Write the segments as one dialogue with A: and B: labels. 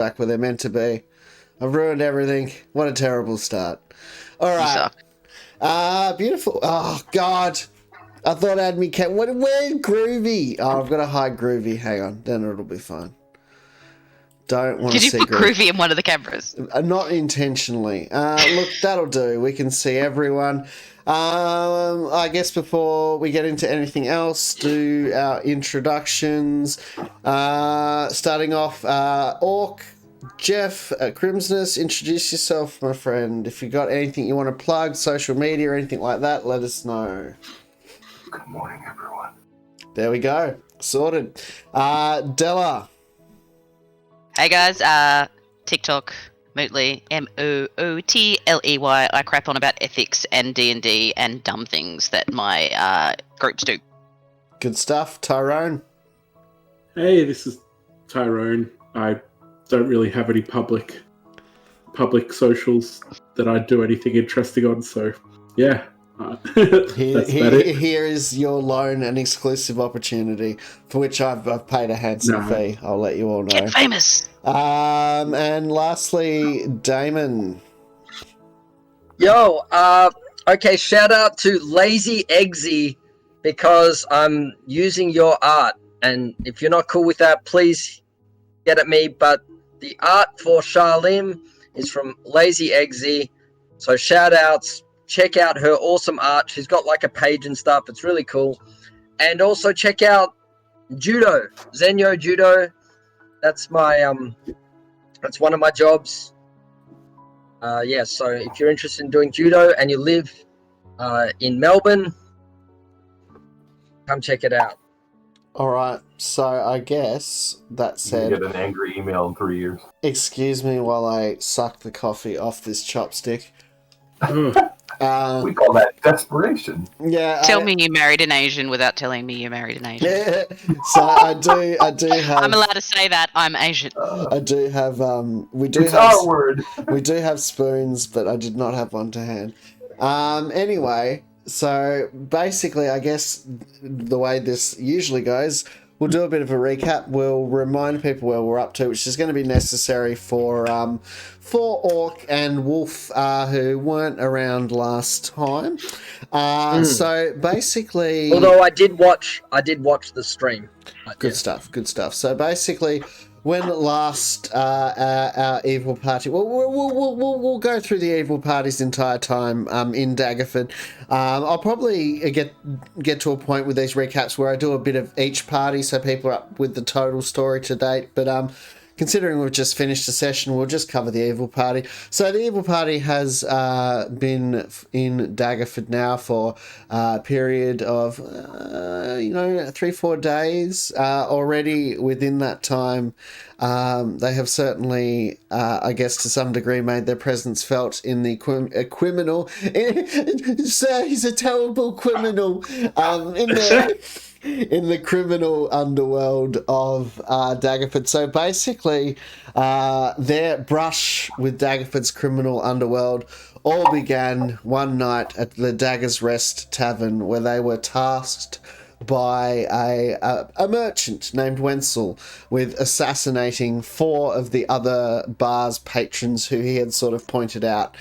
A: back where they're meant to be. I've ruined everything. What a terrible start. All right. Beautiful. Oh, God. I thought I'd be kept. Where's Groovy? Oh, I've got to hide Groovy. Hang on. Then it'll be fine. Don't want to see
B: Did you put Groovy in one of the cameras?
A: Not intentionally. Look, that'll do. We can see everyone. I guess before we get into anything else, do our introductions. Starting off, Orc, Jeff, Crimsonus, introduce yourself, my friend. If you got anything you want to plug, social media or anything like that, let us know.
C: Good morning, everyone.
A: There we go. Sorted. Della.
B: Hey guys, TikTok, Mootley, Mootley. I crap on about ethics and D&D and dumb things that my groups do.
A: Good stuff. Tyrone.
D: Hey, this is Tyrone. I don't really have any public socials that I do anything interesting on, so yeah.
A: Here is your lone and exclusive opportunity, for which I've paid a handsome fee. I'll let you all know.
B: Get famous.
A: And lastly, Damon.
E: Yo, okay, shout out to Lazy Eggsy because I'm using your art, and if you're not cool with that, please get at me. But the art for Charlene is from Lazy Eggsy, so shout outs. Check out her awesome art. She's got like a page and stuff. It's really cool. And also check out Judo, Zenyo Judo. That's my that's one of my jobs. Yeah, so if you're interested in doing judo and you live in Melbourne, come check it out.
A: All right. So I guess that said,
C: you get an angry email in 3 years.
A: Excuse me while I suck the coffee off this chopstick.
C: We call that desperation.
A: Yeah.
B: Tell me you married an Asian without telling me you married an Asian.
A: Yeah. So I do have.
B: I'm allowed to say that I'm Asian.
A: I do have.
C: It's our word.
A: We do have spoons, but I did not have one to hand. Anyway, so basically, I guess the way this usually goes, we'll do a bit of a recap. We'll remind people where we're up to, which is going to be necessary for Orc and Wolf, who weren't around last time. So basically,
E: although I did watch the stream.
A: Good stuff. So basically, when last our evil party, we'll go through the evil party's entire time in Daggerford. I'll probably get to a point with these recaps where I do a bit of each party, so people are up with the total story to date. But considering we've just finished the session, we'll just cover the evil party. So the evil party has been in Daggerford now for a period of 3-4 days. Already within that time, they have certainly, I guess to some degree, made their presence felt in the criminal. Sir, he's a terrible criminal. In the criminal underworld of Daggerford. So basically, their brush with Daggerford's criminal underworld all began one night at the Dagger's Rest Tavern, where they were tasked by a merchant named Wenzel with assassinating 4 of the other bar's patrons who he had sort of pointed out,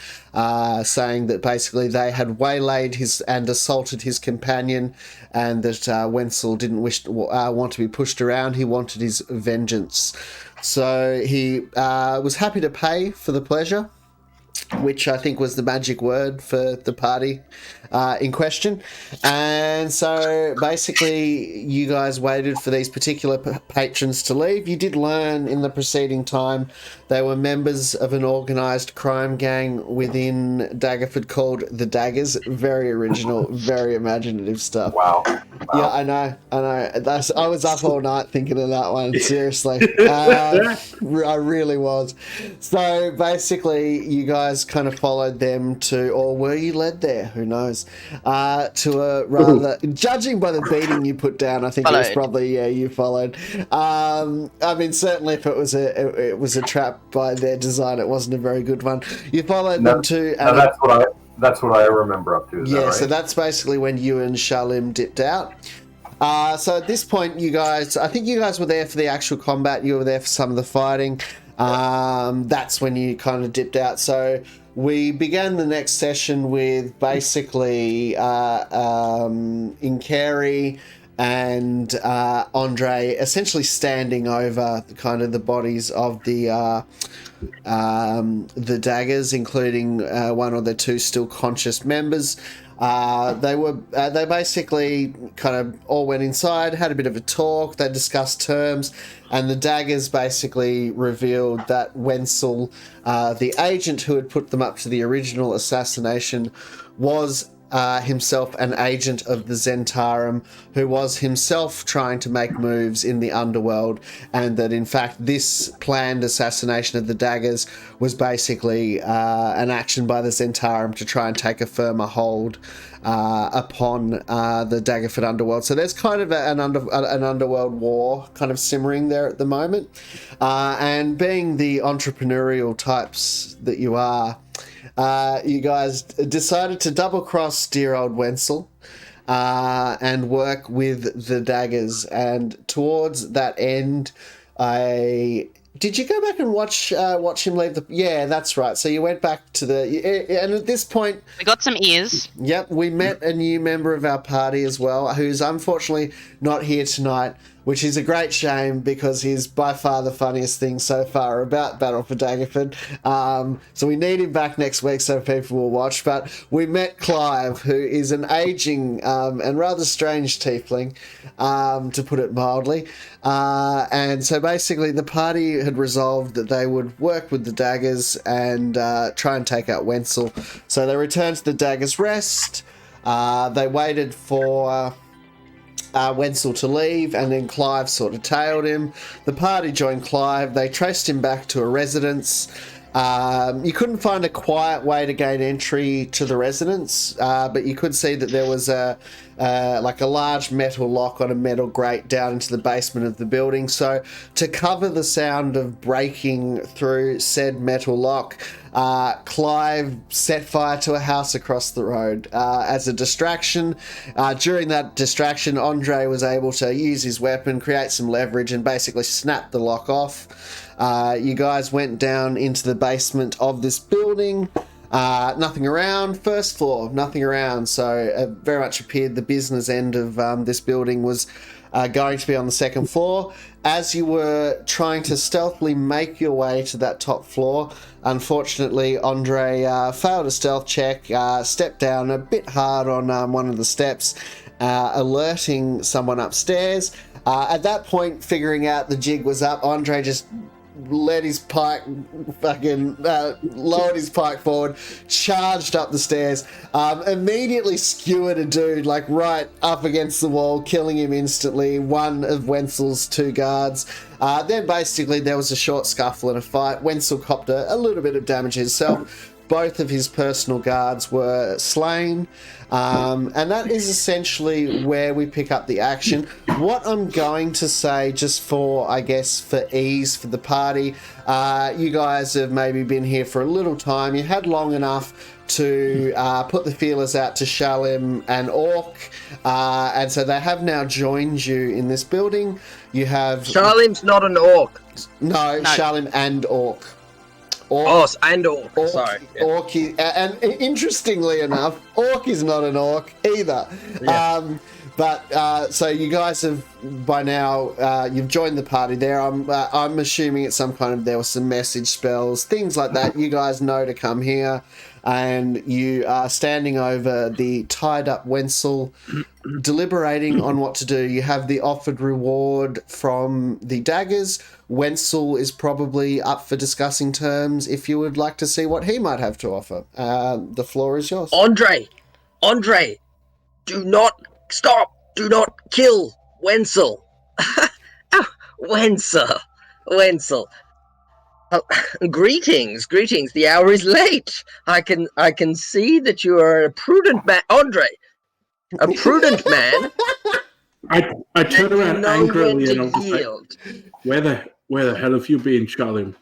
A: saying that basically they had waylaid and assaulted his companion, and that Wenzel didn't want to be pushed around. He wanted his vengeance. So he was happy to pay for the pleasure, which I think was the magic word for the party in question. And so basically you guys waited for these particular patrons to leave. You did learn in the preceding time they were members of an organised crime gang within Daggerford called the Daggers. Very original, very imaginative stuff.
C: Wow.
A: Yeah, I know. I was up all night thinking of that one, seriously. I really was. So basically you guys kind of followed them to, or were you led there? Who knows? To a rather, judging by the beating you put down, I think it was probably, you followed. I mean, certainly if it was a trap by their design, it wasn't a very good one. You followed them to...
C: That's what I remember up to. Is that right?
A: So that's basically when you and Shalim dipped out. So at this point, I think you guys were there for the actual combat. You were there for some of the fighting. That's when you kind of dipped out. So we began the next session with basically Inkeri and Andre essentially standing over kind of the bodies of the daggers, including one or the two still conscious members. They basically kind of all went inside, had a bit of a talk, they discussed terms, and the daggers basically revealed that Wenzel, the agent who had put them up to the original assassination, was himself an agent of the Zentarum, who was himself trying to make moves in the underworld, and that in fact this planned assassination of the daggers was basically an action by the Zentarum to try and take a firmer hold upon the Daggerford underworld. So there's kind of an underworld war kind of simmering there at the moment, and being the entrepreneurial types that you are, you guys decided to double-cross dear old Wenzel and work with the daggers. And towards that end, did you go back and watch him leave the... Yeah, that's right. So you went back to the... And at this point...
B: We got some ears.
A: Yep, we met a new member of our party as well, who's unfortunately not here tonight, which is a great shame because he's by far the funniest thing so far about Battle for Daggerford. So we need him back next week so people will watch. But we met Clive, who is an aging and rather strange tiefling, to put it mildly. And so basically the party had resolved that they would work with the daggers and try and take out Wenzel. So they returned to the Daggers' Rest. They waited for... Wenzel to leave, and then Clive sort of tailed him. The party joined Clive. They traced him back to a residence. You couldn't find a quiet way to gain entry to the residence, but you could see that there was a large metal lock on a metal grate down into the basement of the building. So to cover the sound of breaking through said metal lock, Clive set fire to a house across the road as a distraction. During that distraction, Andre was able to use his weapon, create some leverage, and basically snap the lock off. You guys went down into the basement of this building. Nothing around. First floor, nothing around. So very much appeared the business end of this building was going to be on the second floor. As you were trying to stealthily make your way to that top floor, unfortunately, Andre failed a stealth check, stepped down a bit hard on one of the steps, alerting someone upstairs. At that point, figuring out the jig was up, Andre just let his pike lowered his pike forward, charged up the stairs, immediately skewered a dude like right up against the wall, killing him instantly, one of Wenzel's two guards. Then basically there was a short scuffle and a fight. Wenzel copped a little bit of damage himself. Both of his personal guards were slain. And that is essentially where we pick up the action. What I'm going to say, just for, I guess, for ease for the party, you guys have maybe been here for a little time. You had long enough to put the feelers out to Shalim and Orc, and so they have now joined you in this building. You have...
E: Shalim's not an orc.
A: No, Shalim and Orc.
E: And Orc. Sorry.
A: Yeah. Orc is, and interestingly enough, Orc is not an orc either. Yeah. So you guys have by now you've joined the party there. I'm assuming it's some kind of, there were some message spells, things like that. You guys know to come here, and you are standing over the tied up Wenzel, deliberating on what to do. You have the offered reward from the daggers. Wenzel is probably up for discussing terms if you would like to see what he might have to offer. The floor is yours.
E: Andre, do not stop. Do not kill Wenzel. Wenzel. Greetings. The hour is late. I can see that you are a prudent man, Andre. A prudent man.
D: I turn around angrily and I'll
E: yield.
D: Say, where the hell have you been, Shalim?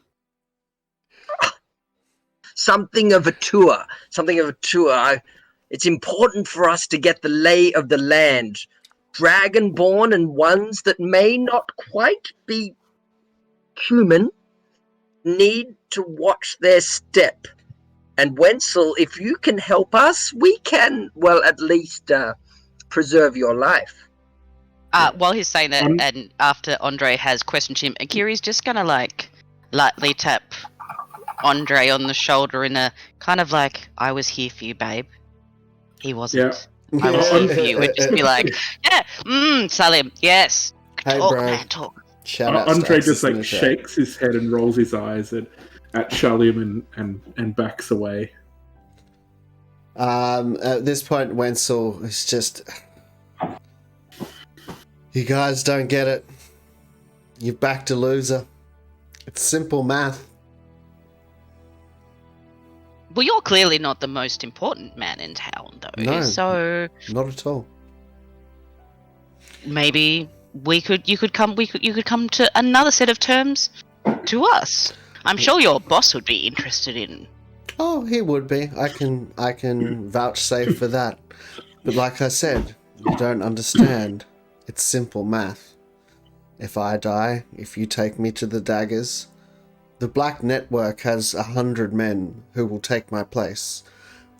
E: Something of a tour. It's important for us to get the lay of the land. Dragonborn and ones that may not quite be human need to watch their step. And Wenzel, if you can help us, we can, well, at least preserve your life.
B: While he's saying that, and after Andre has questioned him, Akiri's just gonna lightly tap Andre on the shoulder in a kind of like, I was here for you, babe. He wasn't.
A: Yeah.
B: I was here for you. And just be like, Salim, yes.
A: Hey,
B: talk,
A: bro.
B: man, talk.
A: Shout out
D: Andre
A: to
D: just
A: Axis in the chat.
D: shakes his head and rolls his eyes at Shalim and backs away.
A: At this point, Wenzel is just... You guys don't get it. You've backed a loser. It's simple math.
B: Well, you're clearly not the most important man in town, though.
A: No.
B: So
A: Not at all.
B: maybe you could come to another set of terms to us. I'm sure your boss would be interested in.
A: Oh, he would be. I can vouchsafe for that. But like I said, you don't understand. It's simple math. If I die, if you take me to the daggers, the Black Network has 100 men who will take my place.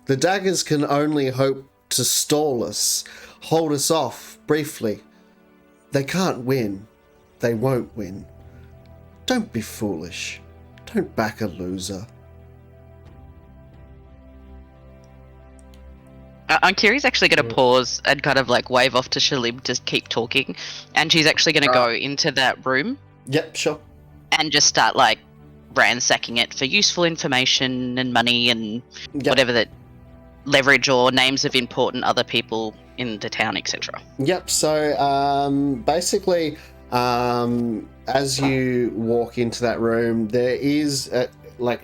A: The daggers can only hope to stall us, hold us off briefly. They can't win. They won't win. Don't be foolish. Don't back a loser.
B: Kiri's actually going to pause and kind of like wave off to Shalim to keep talking, and she's actually going to go into that room.
A: Yep, sure.
B: And just start like ransacking it for useful information and money and whatever that leverage or names of important other people in the town, etc.
A: Yep, so basically, as you walk into that room, there is a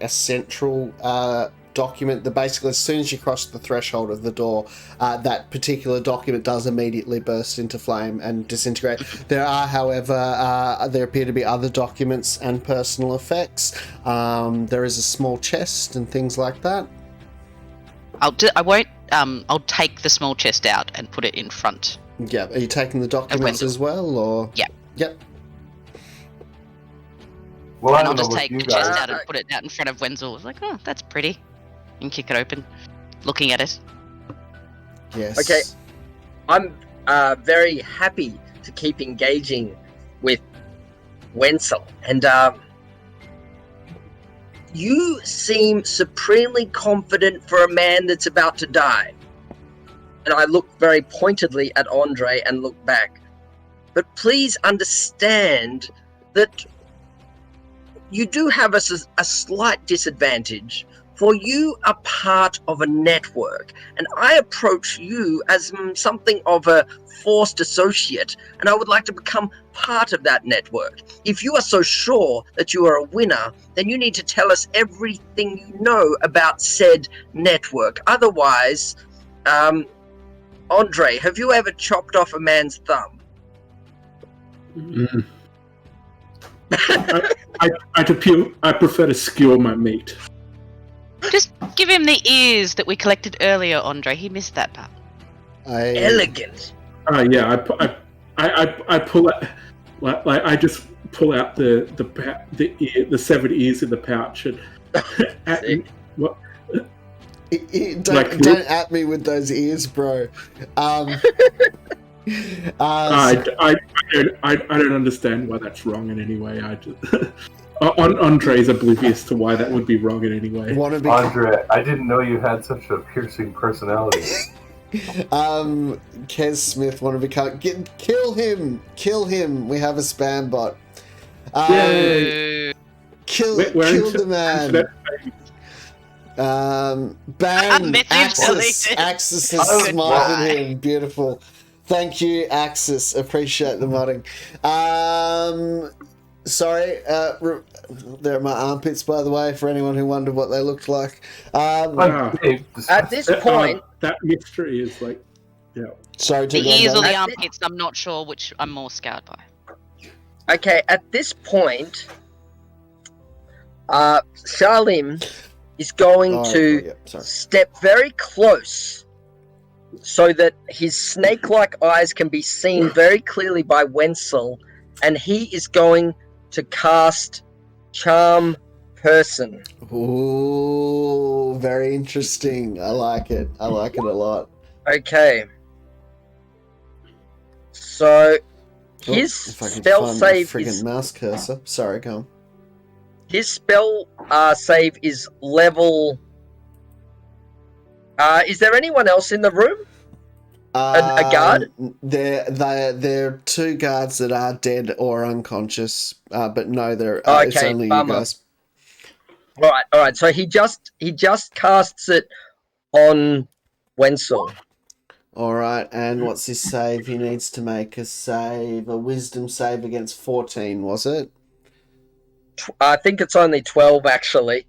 A: central document that basically, as soon as you cross the threshold of the door, that particular document does immediately burst into flame and disintegrate. There are, however, there appear to be other documents and personal effects. There is a small chest and things like that.
B: I'll take the small chest out and put it in front.
A: Yeah, are you taking the documents as well, or?
B: Yeah.
A: Yep.
C: Well,
B: And I'll just take the chest out and put it out in front of Wenzel. Like, oh, that's pretty. And kick it open, looking at it.
A: Yes.
E: Okay. I'm very happy to keep engaging with Wenzel. And you seem supremely confident for a man that's about to die. And I look very pointedly at Andre and look back. But please understand that you do have a slight disadvantage, for you are part of a network, and I approach you as something of a forced associate, and I would like to become part of that network. If you are so sure that you are a winner, then you need to tell us everything you know about said network. Otherwise, Andre, have you ever chopped off a man's thumb?
D: Mm. I prefer to skewer my meat.
B: Just give him the ears that we collected earlier, Andre. He missed that part.
E: Elegant.
D: Yeah, I pull out, like I just pull out the severed ears in the pouch and what?
A: Don't at me with those ears, bro.
D: I don't understand why that's wrong in any way. Andre's oblivious to why that would be wrong in any way.
C: Andre, I didn't know you had such a piercing personality.
A: Kez Smith want to become... Kill him! We have a spam bot. Kill the man. Bang! Axis is smiling him. Beautiful. Thank you, Axis. Appreciate the modding. Sorry, they're my armpits, by the way, for anyone who wondered what they looked like.
E: At this point...
D: that mystery is like... Yeah.
A: Sorry,
B: the ears or the armpits, I'm not sure which I'm more scarred by.
E: Okay, at this point, Shalim is going to step very close so that his snake-like eyes can be seen very clearly by Wenzel, and he is going to cast Charm person.
A: Ooh, very interesting. I like it. I like it a lot.
E: Okay. So his
A: If I could
E: spell
A: find
E: save
A: my friggin'
E: is
A: mouse cursor. Sorry, go on.
E: his spell save is level. Is there anyone else in the room? A guard?
A: There are two guards that are dead or unconscious, but no, it's
E: Okay,
A: only you
E: bummer.
A: guys.
E: All right. So he just casts it on Wenzel.
A: All right, and what's his save? He needs to make a wisdom save against 14, was it?
E: I think it's only 12 actually.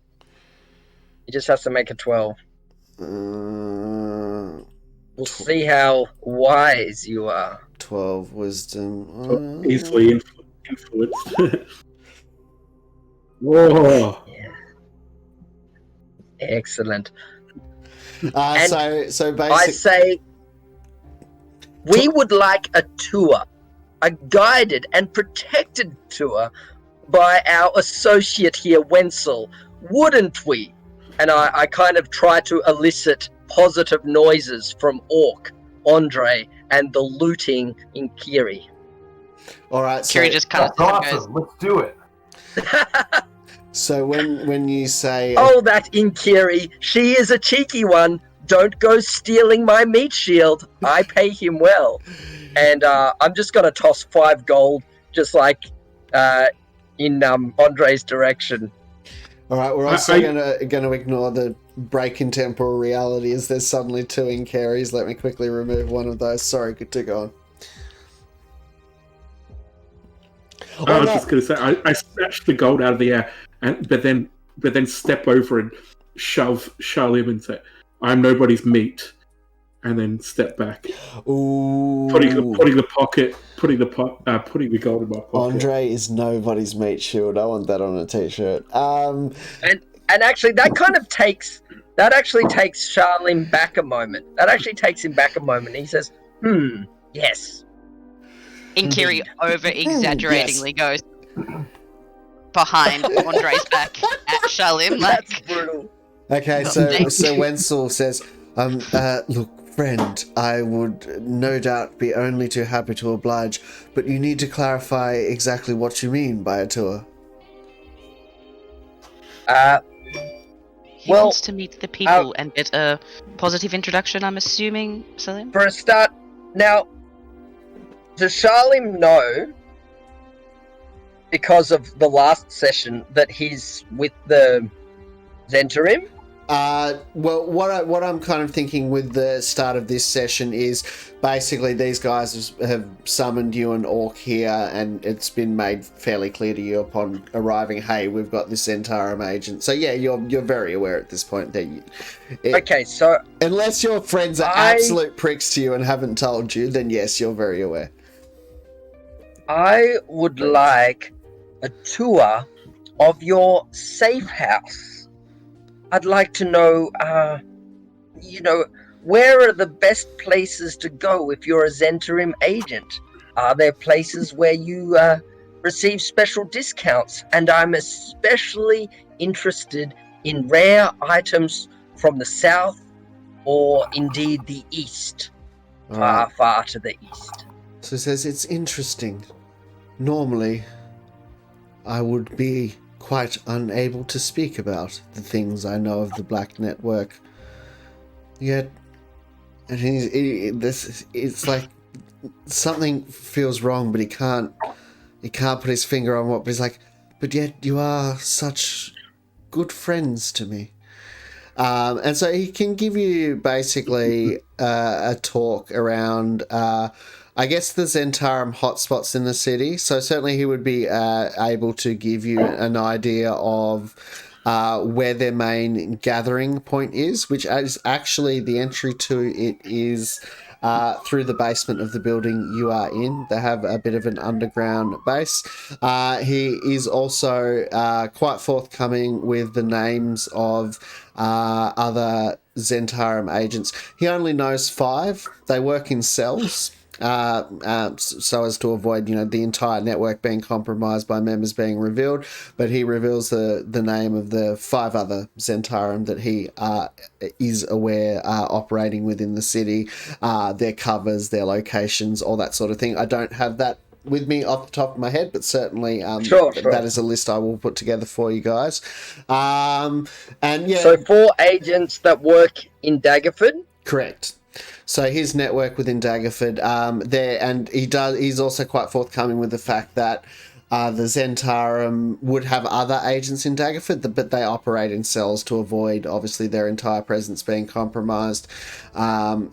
E: He just has to make a 12. We'll see how wise you are.
A: 12 wisdom.
D: Easily influenced. Whoa.
E: Yeah. Excellent.
A: So basically,
E: I say we would like a tour, a guided and protected tour by our associate here, Wenzel, wouldn't we? And I kind of try to elicit positive noises from Orc, Andre, and the looting in Kiri.
A: all right.
B: Kiri just kind
C: That's
B: of goes,
C: awesome. Let's do it.
A: So when you say
E: Oh, that Inkiri. She is a cheeky one. Don't go stealing my meat shield. I pay him well. And I'm just going to toss 5 gold, just like in Andre's direction.
A: all right, we're also gonna ignore the break in temporal reality as there's suddenly 2 Incaries. Let me quickly remove one of those. Sorry, good to go on.
D: I was just going to say, I snatched the gold out of the air, but then step over and shove Charlie and say, "I'm nobody's meat," and then step back,
A: Ooh.
D: putting the gold in my pocket.
A: Andre is nobody's meat shield. I want that on a t-shirt.
E: And actually, that takes Charlene back a moment. That actually takes him back a moment. He says, yes.
B: Inkiri over exaggeratingly goes behind Andre's back at Shalim.
E: That's
B: Like,
E: brutal.
A: Okay, so Wenzel says, look, friend, I would no doubt be only too happy to oblige, but you need to clarify exactly what you mean by a tour.
B: he wants to meet the people and get a positive introduction, I'm assuming, Salim?
E: For a start, now, does Charlene know, because of the last session, that he's with the Zentarim?
A: Well, what I'm kind of thinking with the start of this session is basically these guys have summoned you and Orc here, and it's been made fairly clear to you upon arriving, hey, we've got this Zentarum agent. So yeah, you're very aware at this point that
E: Okay, so
A: unless your friends are absolute pricks to you and haven't told you, then yes, you're very aware.
E: I would like a tour of your safe house. I'd like to know, where are the best places to go if you're a Zentarim agent? Are there places where you receive special discounts? And I'm especially interested in rare items from the south or indeed the east. Far to the east.
A: So it says, it's interesting. Normally, I would be quite unable to speak about the things I know of the Black Network. Yet, and it's like something feels wrong, but he can't put his finger on what. But he's like, but yet you are such good friends to me. And so he can give you basically a talk around, I guess, the Zentarum hotspots in the city. So certainly he would be able to give you an idea of where their main gathering point is, which is actually the entry to it is through the basement of the building you are in. They have a bit of an underground base. He is also quite forthcoming with the names of other Zentarum agents. He only knows 5. They work in cells. so as to avoid, the entire network being compromised by members being revealed. But he reveals the name of the 5 other Zentarum that he is aware are operating within the city, their covers, their locations, all that sort of thing. I don't have that with me off the top of my head, but certainly
E: Sure.
A: that is a list I will put together for you guys. And yeah,
E: So 4 agents that work in Daggerford?
A: correct. So his network within Daggerford, there, and he's also quite forthcoming with the fact that the Zentarum would have other agents in Daggerford, but they operate in cells to avoid, obviously, their entire presence being compromised.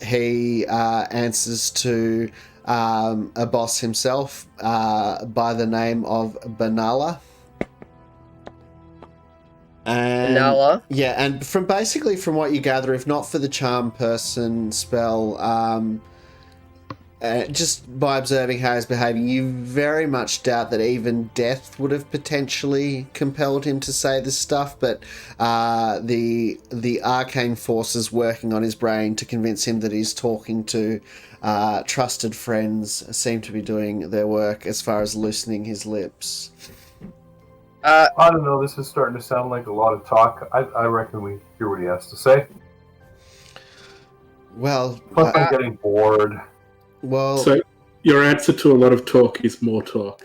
A: He answers to a boss himself by the name of Banala. And
E: Banala?
A: yeah, and from what you gather, if not for the charm person spell, just by observing how he's behaving, you very much doubt that even death would have potentially compelled him to say this stuff. But the arcane forces working on his brain to convince him that he's talking to trusted friends seem to be doing their work as far as loosening his lips.
C: I don't know, this is starting to sound like a lot of talk. I reckon we hear what he has to say.
A: Well,
C: Plus, I'm getting bored.
A: Well,
D: so your answer to a lot of talk is more talk.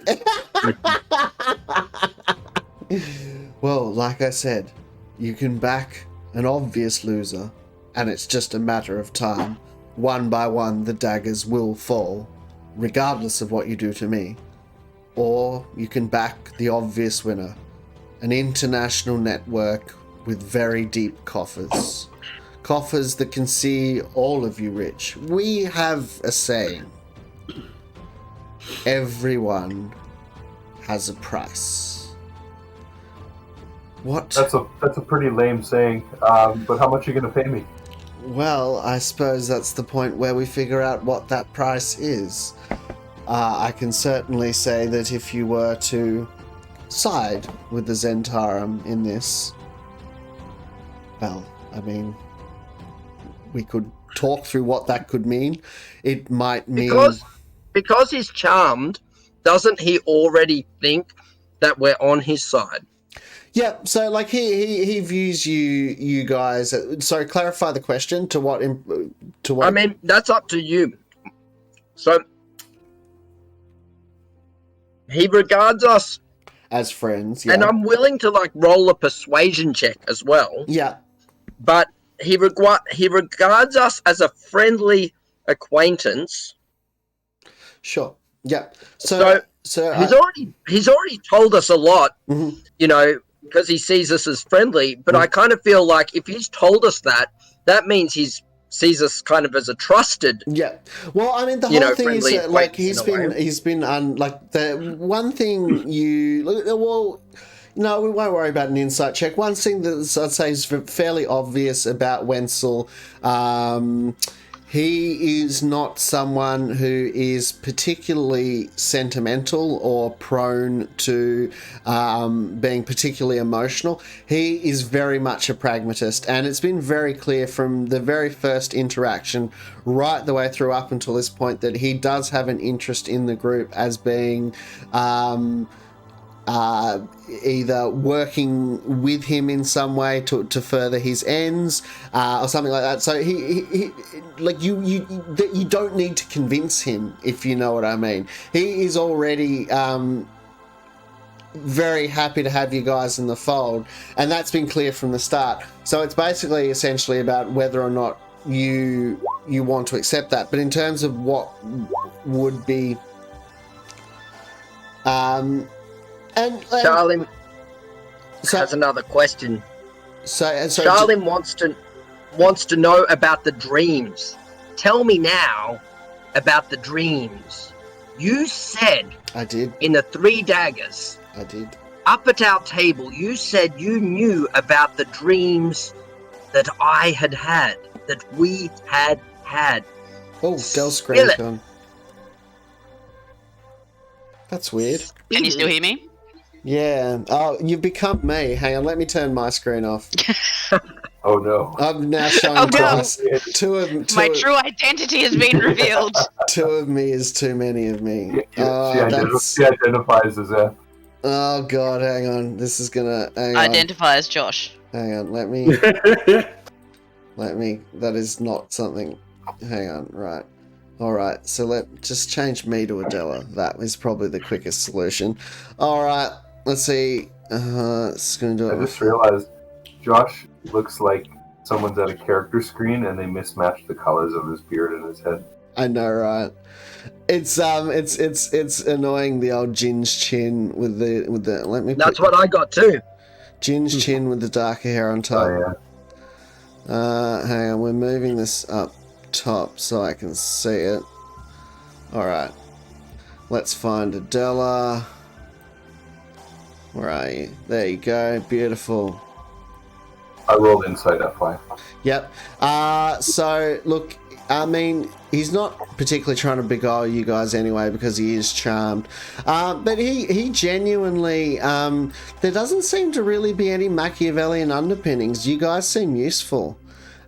A: Well, like I said, you can back an obvious loser, and it's just a matter of time. One by one, the daggers will fall, regardless of what you do to me. Or you can back the obvious winner, an international network with very deep coffers. Coffers that can see all of you rich. We have a saying. Everyone has a price. What?
C: That's a pretty lame saying, but how much are you going to pay me?
A: Well, I suppose that's the point where we figure out what that price is. I can certainly say that if you were to side with the Zentarum in this, well, I mean, we could talk through what that could mean. It might mean...
E: Because he's charmed, doesn't he already think that we're on his side?
A: Yeah, so like he views you guys. Sorry, clarify the question to what.
E: I mean, that's up to you. So he regards us
A: as friends, yeah.
E: And I'm willing to roll a persuasion check as well.
A: Yeah,
E: but he regards us as a friendly acquaintance.
A: Sure. Yeah. So
E: he's already told us a lot.
A: Mm-hmm.
E: Because he sees us as friendly, but I kind of feel like if he's told us that means he sees us kind of as a trusted.
A: Yeah. Well, I mean, the whole thing is that, like, he's been the one thing no, we won't worry about an insight check. One thing that I'd say is fairly obvious about Wenzel, he is not someone who is particularly sentimental or prone to being particularly emotional. He is very much a pragmatist, and it's been very clear from the very first interaction right the way through up until this point that he does have an interest in the group as being either working with him in some way to further his ends or something like that. So he like you don't need to convince him, if you know what I mean. He is already very happy to have you guys in the fold, and that's been clear from the start. So it's basically essentially about whether or not you want to accept that. But in terms of what would be and
E: Charlie has another question.
A: So
E: Charlie wants to know about the dreams. Tell me now about the dreams. You said
A: I did
E: in the 3 daggers.
A: I did.
E: Up at our table, you said you knew about the dreams that I had, that we had.
A: Oh, Del's screen's gone. That's weird.
B: Can you still hear me?
A: Yeah. Oh, you've become me. Hang on, let me turn my screen off.
C: Oh no.
A: I'm now showing
B: Oh, no.
A: twice.
B: My true identity has been revealed.
A: Two of me is too many of me.
C: She identifies as F.
A: Oh god, hang on. This is gonna
B: Identify as Josh.
A: Hang on, let me that is not something. Hang on, right. Alright, so just change me to Adela. That is probably the quickest solution. Alright, let's see. It's gonna do it.
C: I just realized Josh looks like someone's at a character screen and they mismatched the colors of his beard and his head.
A: I know, right? It's annoying, the old Jin's chin with the let me
E: That's what I got too.
A: Jin's chin with the darker hair on top.
C: Oh yeah.
A: Hang on, we're moving this up top so I can see it. Alright. Let's find Adela. Where are you? There you go. Beautiful.
C: I rolled insight FY.
A: Yep. So, look, I mean, he's not particularly trying to beguile you guys anyway because he is charmed. But he genuinely, there doesn't seem to really be any Machiavellian underpinnings. You guys seem useful.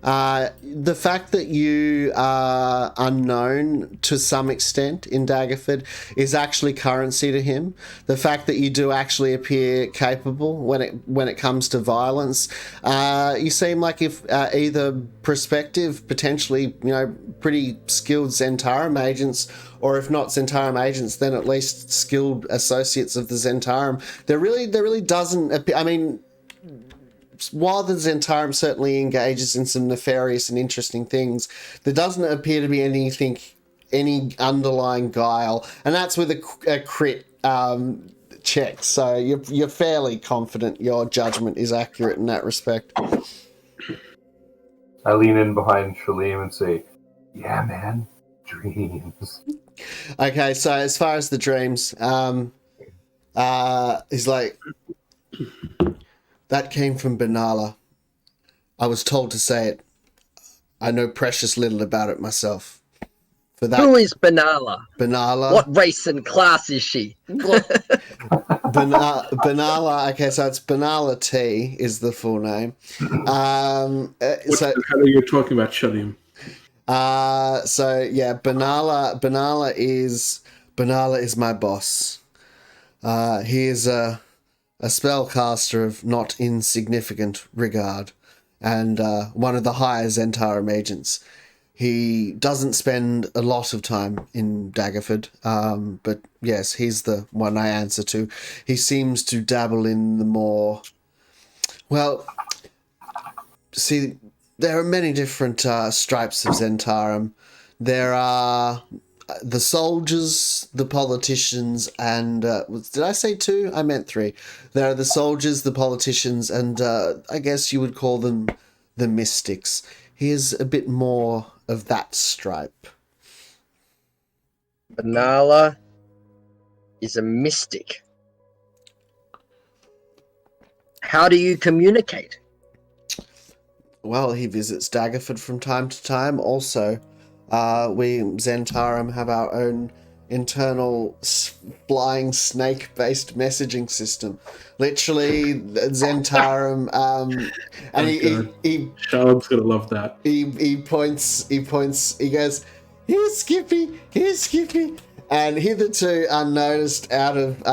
A: The fact that you are unknown to some extent in Daggerford is actually currency to him. The fact that you do actually appear capable when it comes to violence, you seem like if either prospective, potentially, pretty skilled Zentarum agents, or if not Zentarum agents, then at least skilled associates of the Zentarum. There really doesn't appear. I mean, while the Zentarum certainly engages in some nefarious and interesting things, there doesn't appear to be any underlying guile, and that's with a crit check. So you're fairly confident your judgment is accurate in that respect.
C: I lean in behind Shalim and say, "Yeah, man, dreams."
A: Okay, so as far as the dreams, he's like, that came from Benalla. I was told to say it. I know precious little about it myself. For that,
E: Who is Benalla?
A: Benalla?
E: What race and class is she?
A: Benalla. Okay, so it's Benalla T is the full name.
D: What the hell are you talking about, Shalim?
A: So yeah, Benalla is my boss. He is a spellcaster of not insignificant regard, and one of the higher Zentarum agents. He doesn't spend a lot of time in Daggerford, but yes, he's the one I answer to. He seems to dabble in the more... Well, see, there are many different stripes of Zentarum. There are the soldiers, the politicians, and did I say 2? I meant 3. There are the soldiers, the politicians, and I guess you would call them the mystics. He is a bit more of that stripe.
E: Benalla is a mystic. How do you communicate?
A: Well, he visits Daggerford from time to time. Also, we Zentarum have our own internal flying snake-based messaging system. Literally, Zentarum, and he
D: Charlotte's gonna love that.
A: He points. He goes, "Here's Skippy. Here's Skippy." And hitherto unnoticed, out of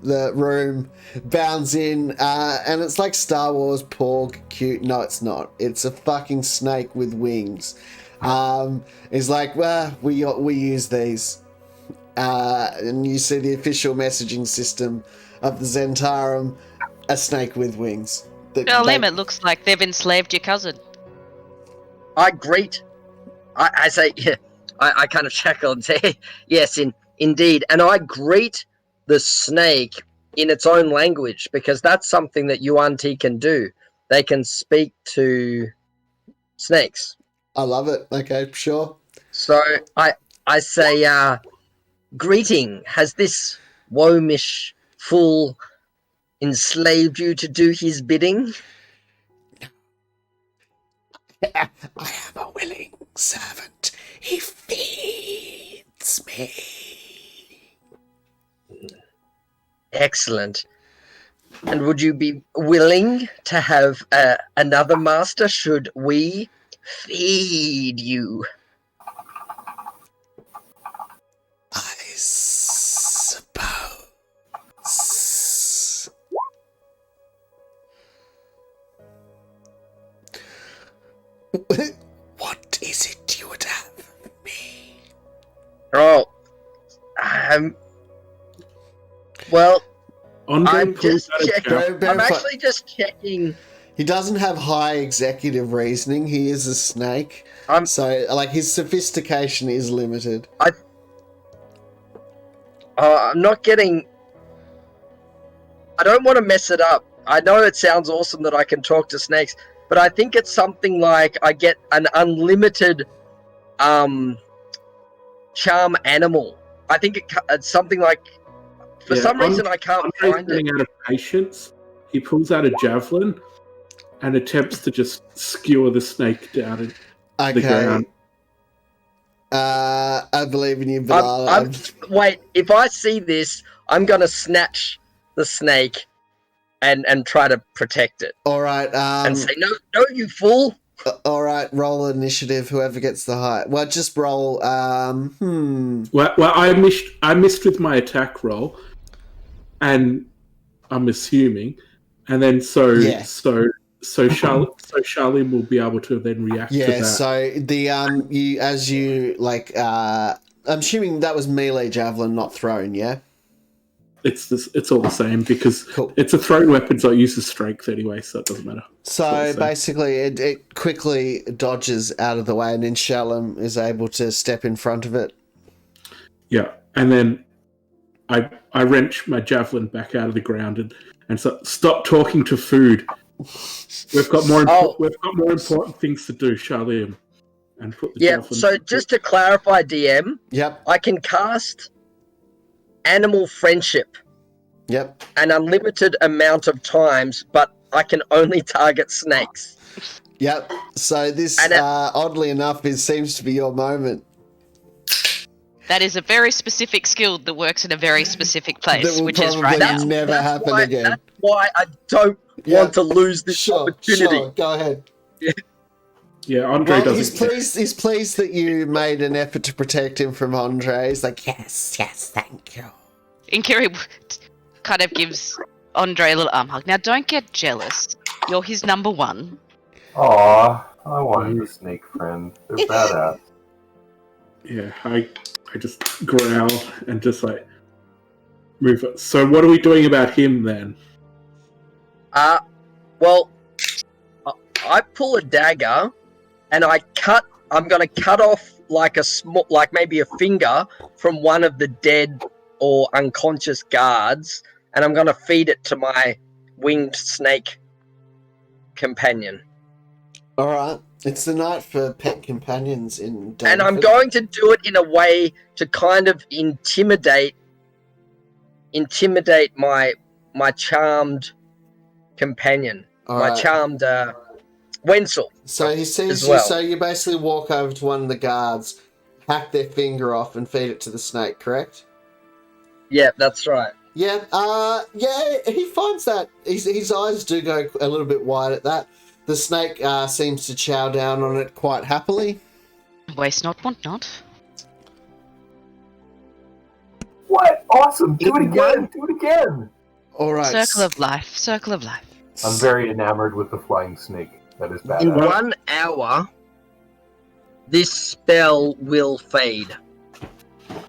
A: the room, bounds in, and it's like Star Wars Porg cute. No, it's not. It's a fucking snake with wings. He's like, well, we use these. And you see the official messaging system of the Zentarum, a snake with wings.
B: Lim, it looks like they've enslaved your cousin.
E: I greet. I say, yeah, I kind of chuckle and say, yes, indeed. And I greet the snake in its own language, because that's something that Yuan-Ti can do. They can speak to snakes.
A: I love it. Okay, sure.
E: So I say, greeting. Has this Womish fool enslaved you to do his bidding?
A: I am a willing servant. He feeds me.
E: Excellent. And would you be willing to have another master should we feed you?
A: I suppose. What is it you would have of me?
E: Oh, well,
D: Andre
E: I'm
D: pulls
E: just
D: out a
E: checking.
D: javelin.
E: I'm actually just checking.
A: He doesn't have high executive reasoning. He is a snake. So, like, his sophistication is limited.
E: I'm not getting... I don't want to mess it up. I know it sounds awesome that I can talk to snakes, but I think it's something like I get an unlimited charm animal. I think it's something like... For some reason, I can't
D: Andre's
E: find it.
D: running out of patience. He pulls out a javelin and attempts to just skewer the snake down in the ground.
A: I believe in you, but
E: wait, if I see this, I'm going to snatch the snake and try to protect it.
A: All right.
E: And say, no, you fool.
A: All right, roll initiative. Whoever gets the height. Well, just roll.
D: Well, I missed with my attack roll, and I'm assuming, and then so Charlene will be able to then react to that.
A: Yeah. So the I'm assuming that was melee javelin, not thrown. Yeah.
D: It's all the same because it's a thrown weapon, so it uses strength anyway, so it doesn't matter.
A: So basically, it quickly dodges out of the way, and then Shalom is able to step in front of it.
D: Yeah, and then I wrench my javelin back out of the ground and so stop talking to food. We've got more important things to do, Charliam. And put the javelin.
E: So just to clarify, DM.
A: Yep.
E: I can cast Animal Friendship.
A: Yep.
E: An unlimited amount of times, but I can only target snakes.
A: Yep. So this, oddly enough, seems to be your moment.
B: That is a very specific skill that works in a very specific place,
A: That will
B: which is right
A: probably
B: now.
A: never happen again.
E: That's why I don't want to lose this opportunity.
A: Sure, go ahead.
D: Yeah, Andre doesn't.
A: He's pleased that you made an effort to protect him from Andre. He's like, yes, thank you.
B: Inkiri kind of gives Andre a little arm hug. Now, don't get jealous. You're his number one.
C: Aw, I wanted a snake friend. They're badass.
D: Yeah, I just growl and just like move it. So what are we doing about him then?
E: Well, I pull a dagger and I'm going to cut off like maybe a finger from one of the dead or unconscious guards, and I'm going to feed it to my winged snake companion.
A: All right. It's the night for pet companions in Daggerford.
E: And I'm going to do it in a way to kind of intimidate my charmed companion, charmed Wenzel.
A: So he sees you. So you basically walk over to one of the guards, hack their finger off, and feed it to the snake. Correct?
E: Yeah, that's right.
A: Yeah. He finds that his eyes do go a little bit wide at that. The snake seems to chow down on it quite happily.
B: Waste not, want not.
C: What? Awesome! Do it again! Do it again!
A: All right.
B: Circle of life. Circle of life.
C: I'm very enamored with the flying snake. That is badass.
E: In 1 hour, this spell will fade.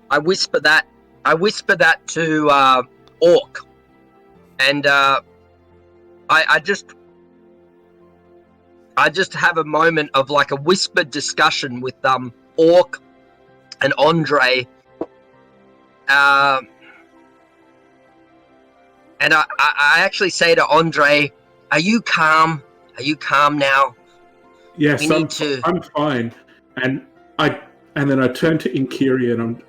E: I whisper that to Orc, and I just have a moment of like a whispered discussion with Orc and Andre, and I actually say to Andre, "Are you calm? Are you calm now?"
D: Yes, I'm fine. And then I turn to Inkiri and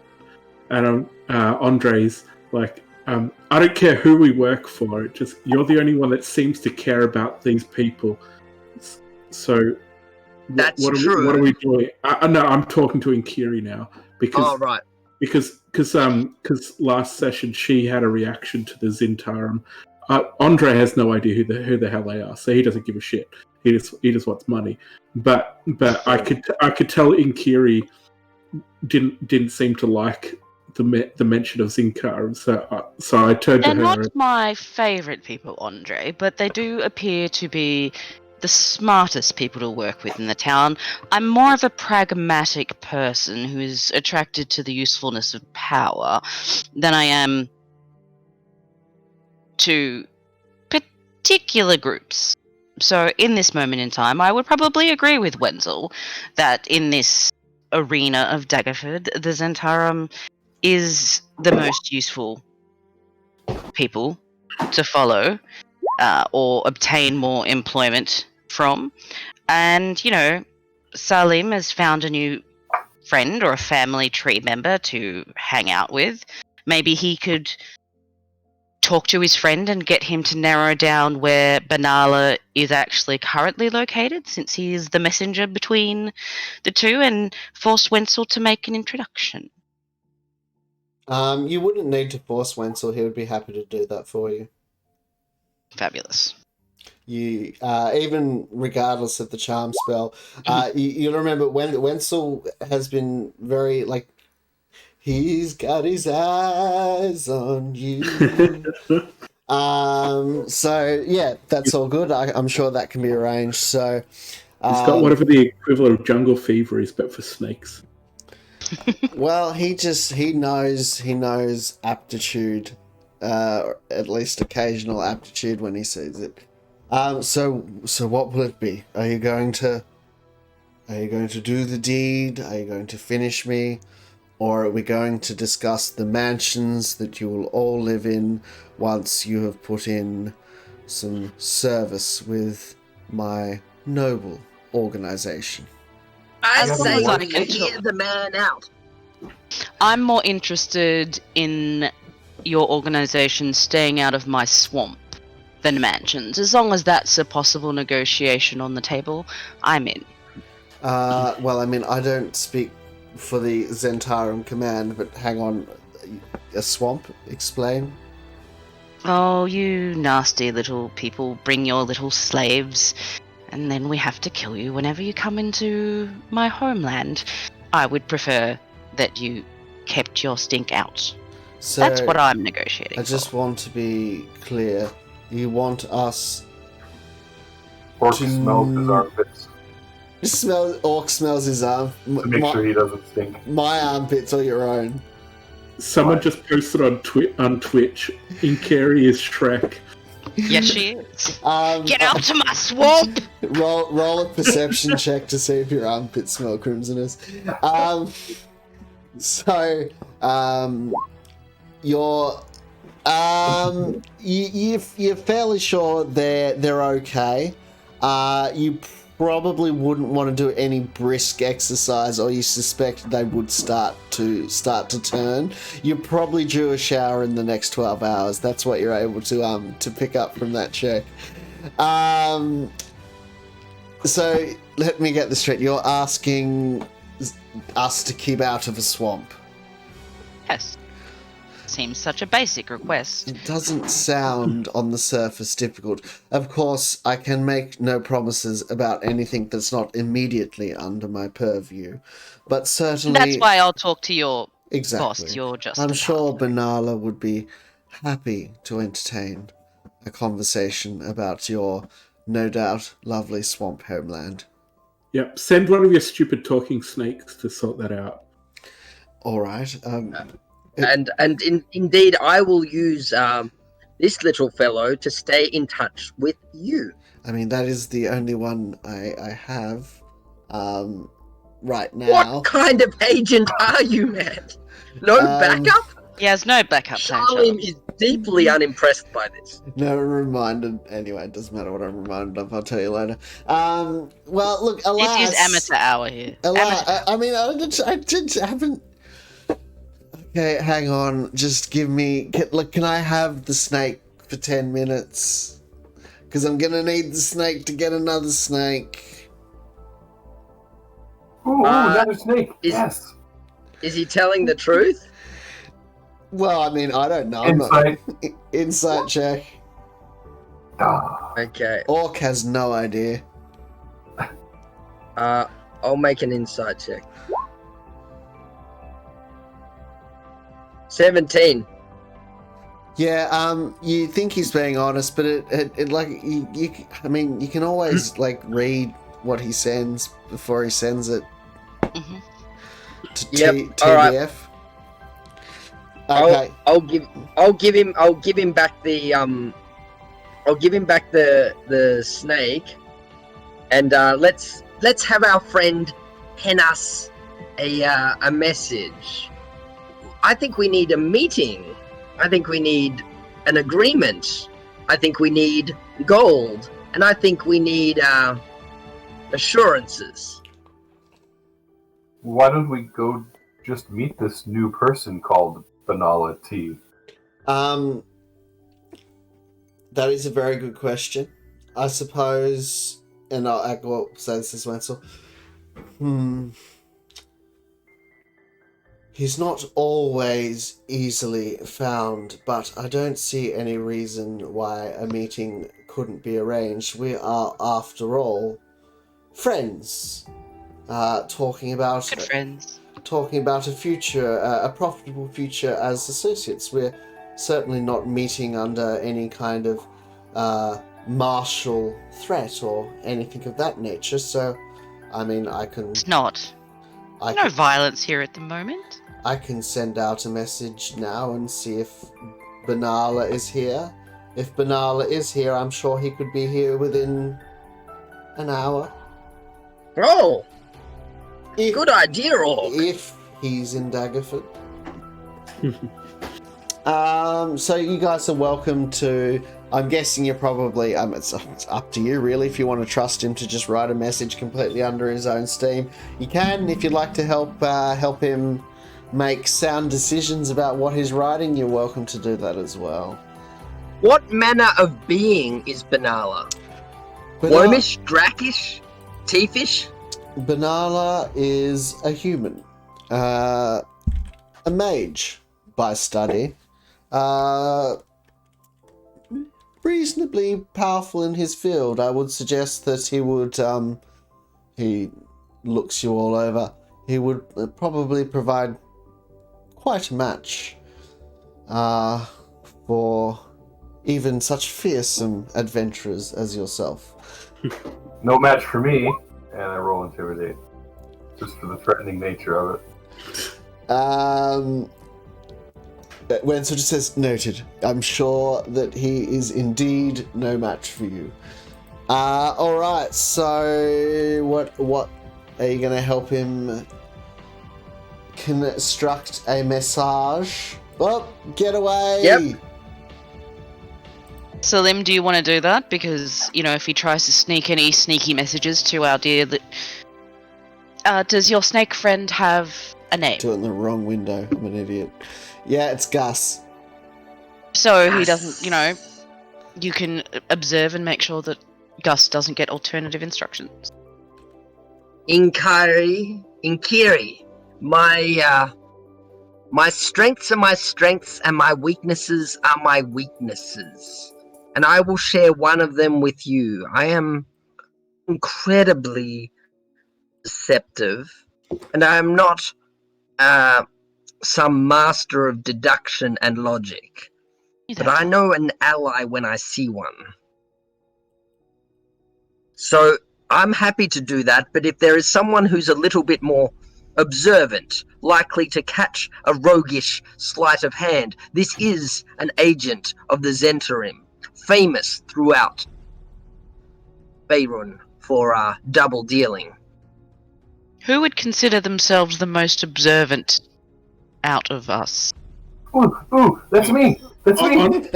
D: Andre's like, I don't care who we work for. Just you're the only one that seems to care about these people. So
E: that's
D: what
E: true.
D: What are we doing? No, I'm talking to Inkiri now because because last session she had a reaction to the Zintarum Andre has no idea who the hell they are, so he doesn't give a shit. He just wants money. But I could tell Inkiri didn't seem to like the mention of Zinkar, so I turned
B: They're
D: to her.
B: not my favourite people, Andre, but they do appear to be the smartest people to work with in the town. I'm more of a pragmatic person who is attracted to the usefulness of power than I am to particular groups. So in this moment in time, I would probably agree with Wenzel that in this arena of Daggerford, the Zentarum is the most useful people to follow or obtain more employment from. And, you know, Salim has found a new friend or a family tree member to hang out with. Maybe he could talk to his friend and get him to narrow down where Banala is actually currently located, since he is the messenger between the two, and force Wenzel to make an introduction.
A: You wouldn't need to force Wenzel. He would be happy to do that for you.
B: Fabulous.
A: You even regardless of the charm spell, you remember when Wenzel has been very like he's got his eyes on you. So yeah, that's all good. I'm sure that can be arranged. So
D: he's got whatever the equivalent of jungle fever is, but for snakes.
A: Well, he knows aptitude, at least occasional aptitude when he sees it. So what will it be? Are you going to do the deed? Are you going to finish me? Or are we going to discuss the mansions that you will all live in once you have put in some service with my noble organization?
E: I
B: As
E: say
B: long as I
E: we
B: can
E: hear the man out.
B: I'm more interested in your organization staying out of my swamp than mansions. As long as that's a possible negotiation on the table, I'm in.
A: Well, I mean, I don't speak for the Zentarum command, but hang on. A swamp? Explain.
B: Oh, you nasty little people, bring your little slaves, and then we have to kill you whenever you come into my homeland. I would prefer that you kept your stink out.
A: So
B: That's what I'm negotiating
A: I just
B: for.
A: want to be clear. You want us
C: Orc
A: to
C: smells his armpits
A: Orc smells his arm.
C: to make sure he doesn't stink.
A: My armpits or your own?
D: Someone just posted on Twitch, Inkiri is Shrek.
B: Yes, she is.
A: Um,
B: Get out to my swamp!
A: roll a perception check to see if your armpits smell crimsonous. You're fairly sure they're okay. You probably wouldn't want to do any brisk exercise, or you suspect they would start to turn. You're probably due a shower in the next 12 hours. That's what you're able to pick up from that check. So let me get this straight. You're asking us to keep out of a swamp.
B: Yes. Seems such a basic request.
A: It doesn't sound on the surface difficult. Of course, I can make no promises about anything that's not immediately under my purview, but certainly...
B: That's why I'll talk to your
A: Exactly.
B: boss, your just
A: I'm sure
B: partner.
A: Banala would be happy to entertain a conversation about your, no doubt, lovely swamp homeland.
D: Yep, send one of your stupid talking snakes to sort that out.
A: All right.
E: Indeed, I will use this little fellow to stay in touch with you.
A: I mean, that is the only one I have right now.
E: What kind of agent are you, man? No backup?
B: He has no backup plan.
E: Salim is deeply unimpressed by this.
A: Never reminded. Anyway, it doesn't matter what I'm reminded of. I'll tell you later. Well, look, alas...
B: It is amateur hour here.
A: I mean, I haven't... Okay, hang on. Just give me... Can I have the snake for 10 minutes? Because I'm going to need the snake to get another snake.
C: Ooh, another snake. Yes.
E: Is he telling the truth?
A: Well, I mean, I don't know.
C: Insight.
A: Insight check.
E: Okay.
A: Orc has no idea.
E: I'll make an insight check. 17.
A: Yeah, you think he's being honest, but it like I mean, you can always like read what he sends before he sends it
B: Mm-hmm.
A: to
E: Yep,
A: TDF. Okay.
E: I'll give him back the snake, and let's have our friend pen us a message. I think we need a meeting. I think we need an agreement. I think we need gold, and I think we need assurances.
C: Why don't we go just meet this new person called Banala T?
A: That is a very good question. I suppose, and I will say this as Wenzel. He's not always easily found, but I don't see any reason why a meeting couldn't be arranged. We are, after all, friends. Talking about
B: Good friends.
A: Talking about a future, a profitable future as associates. We're certainly not meeting under any kind of martial threat or anything of that nature. So, I mean,
B: It's not. No violence here at the moment.
A: I can send out a message now and see if Banala is here. If Banala is here, I'm sure he could be here within an hour.
E: Oh, good idea, Orc.
A: If he's in Daggerford. So you guys are welcome to... I'm guessing you're probably... it's up to you, really, if you want to trust him to just write a message completely under his own steam. You can, if you'd like to help him make sound decisions about what he's writing, you're welcome to do that as well.
E: What manner of being is Banala? Wormish, Drakish, Teefish?
A: Banala is a human. A mage by study. Reasonably powerful in his field. I would suggest that he would, he looks you all over, he would probably provide quite a match for even such fearsome adventurers as yourself.
C: No match for me, and I roll Intimidate. Just for the threatening nature of it.
A: Wenzel just says, noted. I'm sure that he is indeed no match for you. Alright, so what are you going to help him construct a message? Oh, get away!
E: Yep.
B: Salim, do you want to do that? Because, you know, if he tries to sneak any sneaky messages to our dear... does your snake friend have a name?
A: Do it in the wrong window. I'm an idiot. Yeah, it's Gus.
B: So he doesn't, you know, you can observe and make sure that Gus doesn't get alternative instructions.
E: Inkiri, my strengths are my strengths and my weaknesses are my weaknesses. And I will share one of them with you. I am incredibly deceptive, and I am not some master of deduction and logic. But I know an ally when I see one. So I'm happy to do that, but if there is someone who's a little bit more observant, likely to catch a roguish sleight of hand, this is an agent of the Zentarim, famous throughout Faerun for double dealing.
B: Who would consider themselves the most observant out of us?
C: Ooh, that's me! That's me!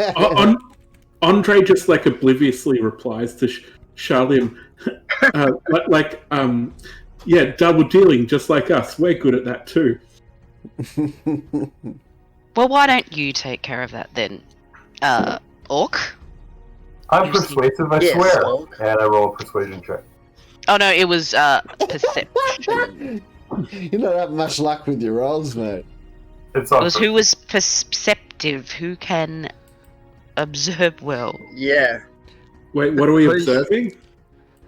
D: Andre just like obliviously replies to Shalim, yeah, double dealing just like us. We're good at that too.
B: Well, why don't you take care of that then, Orc?
C: I'm persuasive, I swear. Orc. And I roll a persuasion check.
B: Oh no, it was perception.
A: You don't have much luck with your rolls, mate.
C: It
B: was who was perceptive, who can observe well.
E: Yeah.
D: Wait, what are we
E: Who's-
D: observing?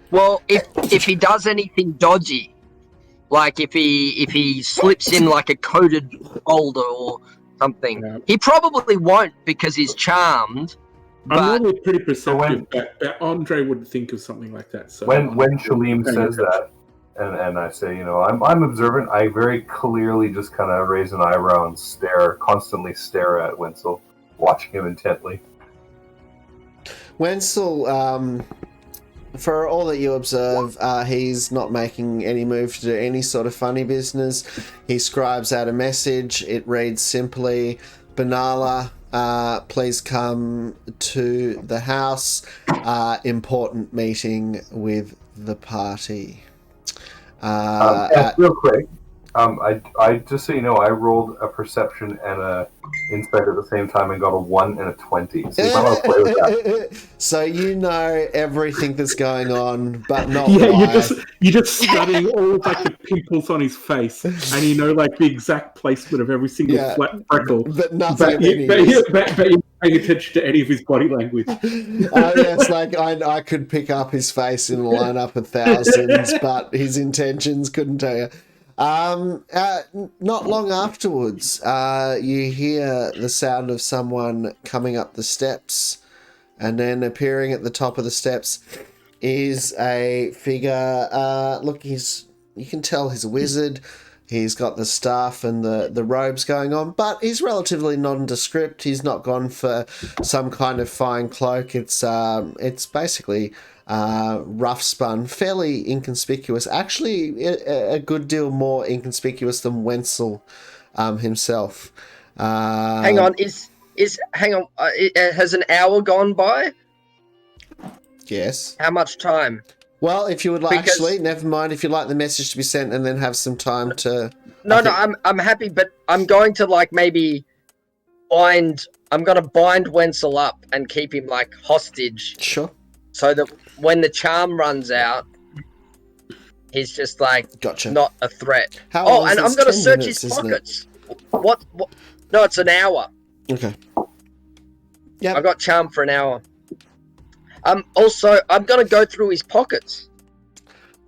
E: Well, if he does anything dodgy, like if he slips in like a coated folder or something,
D: Yeah.
E: he probably won't because he's charmed.
D: I'm
E: But
D: normally pretty perceptive,
C: when-
D: but Andre would think of something like that. So
C: When
D: I'm
C: Shalim
D: paying
C: says
D: attention.
C: that, and I say, I'm observant, I very clearly just kind of raise an eyebrow and constantly stare at Wenzel, watching him intently.
A: Wenzel, for all that you observe, he's not making any move to do any sort of funny business. He scribes out a message. It reads simply, Benalla, please come to the house. Important meeting with the party.
C: Real quick, I just so you know, I rolled a perception and a insight at the same time and got a 1 and a 20. So you might want to play with that.
A: So you know everything that's going on, but not
D: Yeah,
A: why.
D: you're just studying all of, like, the pimples on his face, and you know, like, the exact placement of every single
A: Yeah,
D: flat freckle.
A: but nothing of
D: But
A: any use.
D: you're paying attention to any of his body language.
A: Yes, like I could pick up his face in a lineup of thousands, but his intentions couldn't tell you. Not long afterwards, you hear the sound of someone coming up the steps, and then appearing at the top of the steps is a figure. Look, you can tell he's a wizard. He's got the staff and the robes going on, but he's relatively nondescript. He's not gone for some kind of fine cloak. It's basically rough spun, fairly inconspicuous. Actually, a good deal more inconspicuous than Wenzel himself.
E: hang on, has an hour gone by?
A: Yes.
E: How much time?
A: Well, if you would like,
E: Because-
A: actually, never mind. If you'd like the message to be sent and then have some time to.
E: No, I'm happy, but I'm going to maybe I'm going to bind Wenzel up and keep him hostage,
A: Sure.
E: so that when the charm runs out, he's just
A: Gotcha.
E: not a threat.
A: How long is
E: And I'm
A: this?
E: going to
A: 10
E: search
A: minutes,
E: his
A: isn't it?
E: pockets. What? No, it's an hour.
A: Okay. Yep.
E: I got charm for an hour. Also, I'm going to go through his pockets.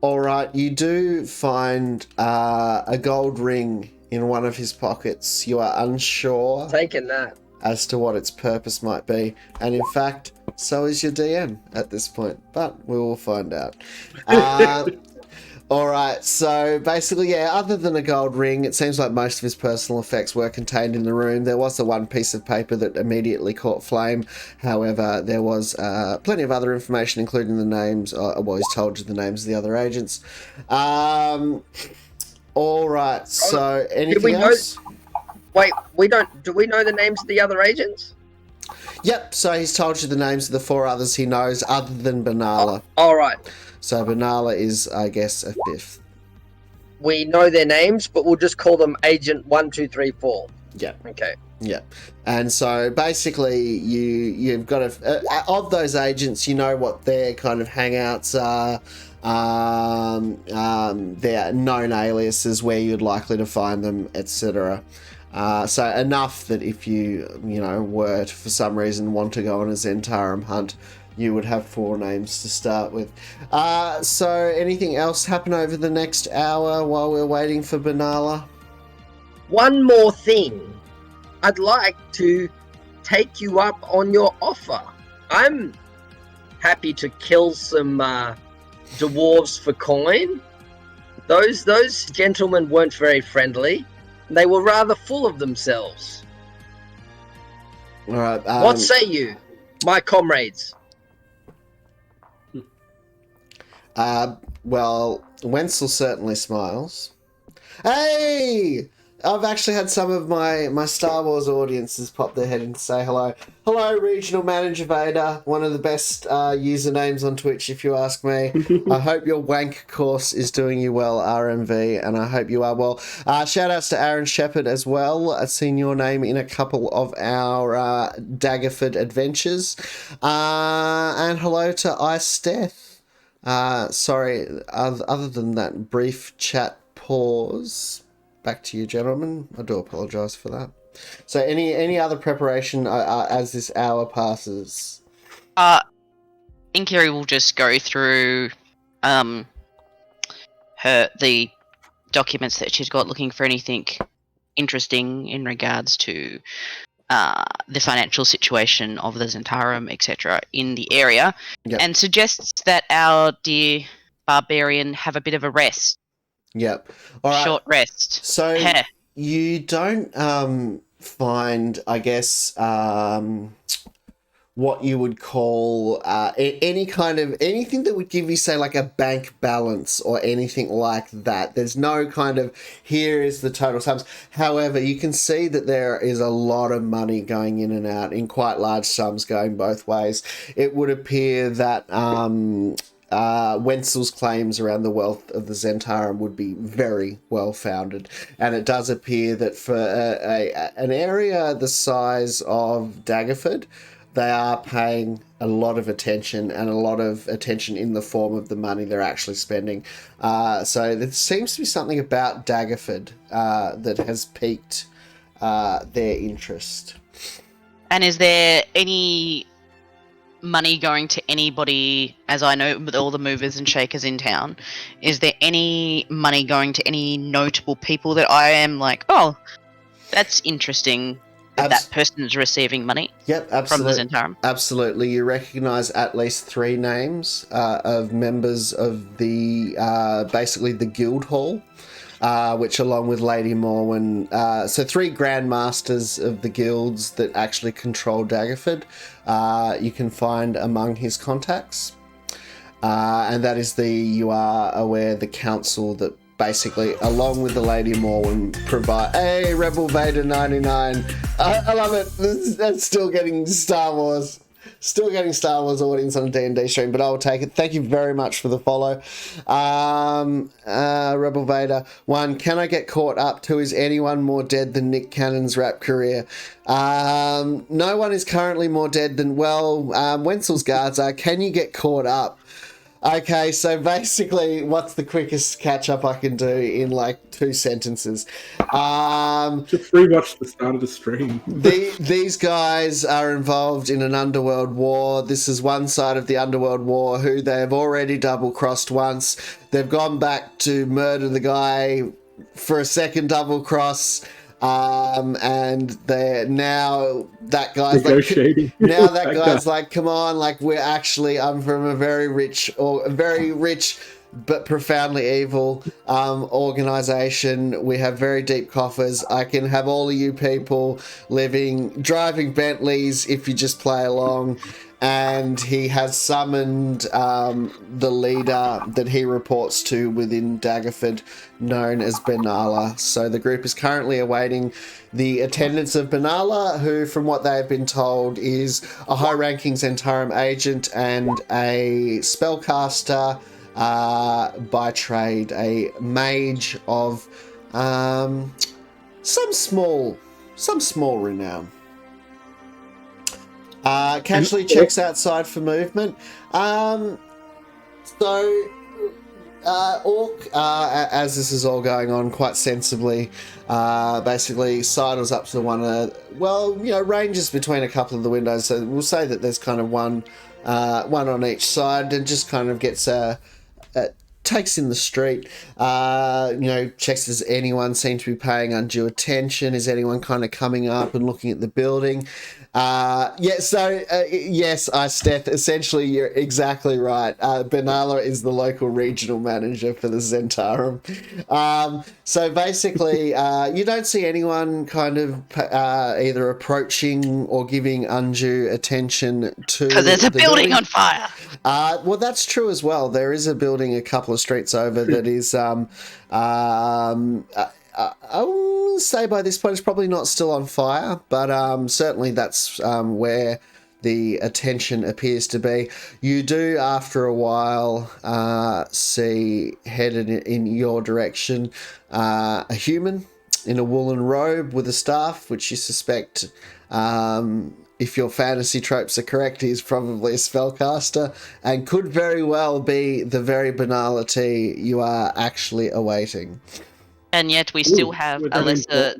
A: All right, you do find a gold ring in one of his pockets. You are unsure
E: Taking that.
A: as to what its purpose might be, and in fact, so is your DM at this point. But we will find out. All right, so basically, yeah, other than a gold ring, it seems like most of his personal effects were contained in the room. There was the one piece of paper that immediately caught flame. However, there was plenty of other information, including the names, he's told you the names of the other agents. All right, so anything else?
E: Wait, do we know the names of the other agents?
A: Yep, so he's told you the names of the 4 others he knows, other than Benalla.
E: All right.
A: So Benalla is, I guess, a 5th.
E: We know their names, but we'll just call them Agent 1, 2, 3, 4.
A: Yeah.
E: Okay.
A: Yeah, and so basically, you've got of those agents, you know what their kind of hangouts are, their known aliases, where you'd likely to find them, etc. So enough that if you were to, for some reason, want to go on a Zentarum hunt, you would have 4 names to start with. So anything else happen over the next hour while we're waiting for Benalla?
E: One more thing. I'd like to take you up on your offer. I'm happy to kill some dwarves for coin. Those gentlemen weren't very friendly. They were rather full of themselves.
A: All right.
E: What say you, my comrades?
A: Well, Wenzel certainly smiles. Hey! I've actually had some of my Star Wars audiences pop their head in to say hello. Hello, Regional Manager Vader, one of the best usernames on Twitch, if you ask me. I hope your wank course is doing you well, RMV, and I hope you are well. Shout outs to Aaron Shepherd as well. I've seen your name in a couple of our Daggerford adventures. And hello to Ice Death. Sorry, other than that brief chat pause, back to you, gentlemen. I do apologise for that. So any other preparation as this hour passes?
B: Inkiri will just go through the documents that she's got, looking for anything interesting in regards to the financial situation of the Zentarum, etc., in the area, and suggests that our dear barbarian have a bit of a rest.
A: Yep. All right.
B: Short rest.
A: So you don't find, I guess, what you would call anything that would give you, say, like a bank balance or anything like that. There's no kind of, here is the total sums. However, you can see that there is a lot of money going in and out, in quite large sums going both ways. It would appear that Wenzel's claims around the wealth of the Zentarum would be very well founded, and it does appear that for an area the size of Daggerford, they are paying a lot of attention, and a lot of attention in the form of the money they're actually spending. So there seems to be something about Daggerford that has piqued their interest.
B: And is there any money going to anybody, as I know with all the movers and shakers in town, is there any money going to any notable people that I am like, oh, that's interesting that person is receiving money?
A: Yep, absolutely.
B: From the Zentarum?
A: Absolutely. You recognise at least 3 names of members of the basically the guild hall, which, along with Lady Morwen, so 3 grandmasters of the guilds that actually control Daggerford, you can find among his contacts. And that is you are aware, the council that basically, along with the Lady Morwen, provide... Hey, Rebel Vader 99. I love it. That's still getting Star Wars. Still getting Star Wars audience on a D&D stream, but I will take it. Thank you very much for the follow. Rebel Vader 1, can I get caught up to, is anyone more dead than Nick Cannon's rap career? No one is currently more dead than, Wenzel's guards are. Can you get caught up? Okay, so basically, what's the quickest catch-up I can do in, 2 sentences?
D: Just rewatch the start of the stream.
A: These guys are involved in an underworld war. This is one side of the underworld war who they have already double-crossed once. They've gone back to murder the guy for a second double-cross. And they're now that guy's
D: negotiating.
A: That guy's like, come on, I'm from a very rich but profoundly evil organization. We have very deep coffers. I can have all of you people driving Bentleys if you just play along. And he has summoned the leader that he reports to within Daggerford, known as Benalla. So the group is currently awaiting the attendance of Benalla, who, from what they have been told, is a high-ranking Zentarum agent and a spellcaster by trade, a mage of some small renown. Casually checks outside for movement. Orc, as this is all going on quite sensibly, basically sidles up to ranges between a couple of the windows. So we'll say that there's kind of one on each side, and just kind of gets takes in the street, checks, does anyone seem to be paying undue attention? Is anyone kind of coming up and looking at the building? Yes, Steph, essentially you're exactly right. Benalla is the local regional manager for the Zentarum. So basically, you don't see anyone kind of either approaching or giving undue attention to...
B: Because there's a building on fire!
A: Well, that's true as well. There is a building a couple of streets over that is... I will say by this point it's probably not still on fire, but certainly that's where the attention appears to be. You do, after a while, see headed in your direction a human in a woolen robe with a staff, which you suspect, if your fantasy tropes are correct, he's probably a spellcaster and could very well be the very banality you are actually awaiting.
B: And yet we still have a lesser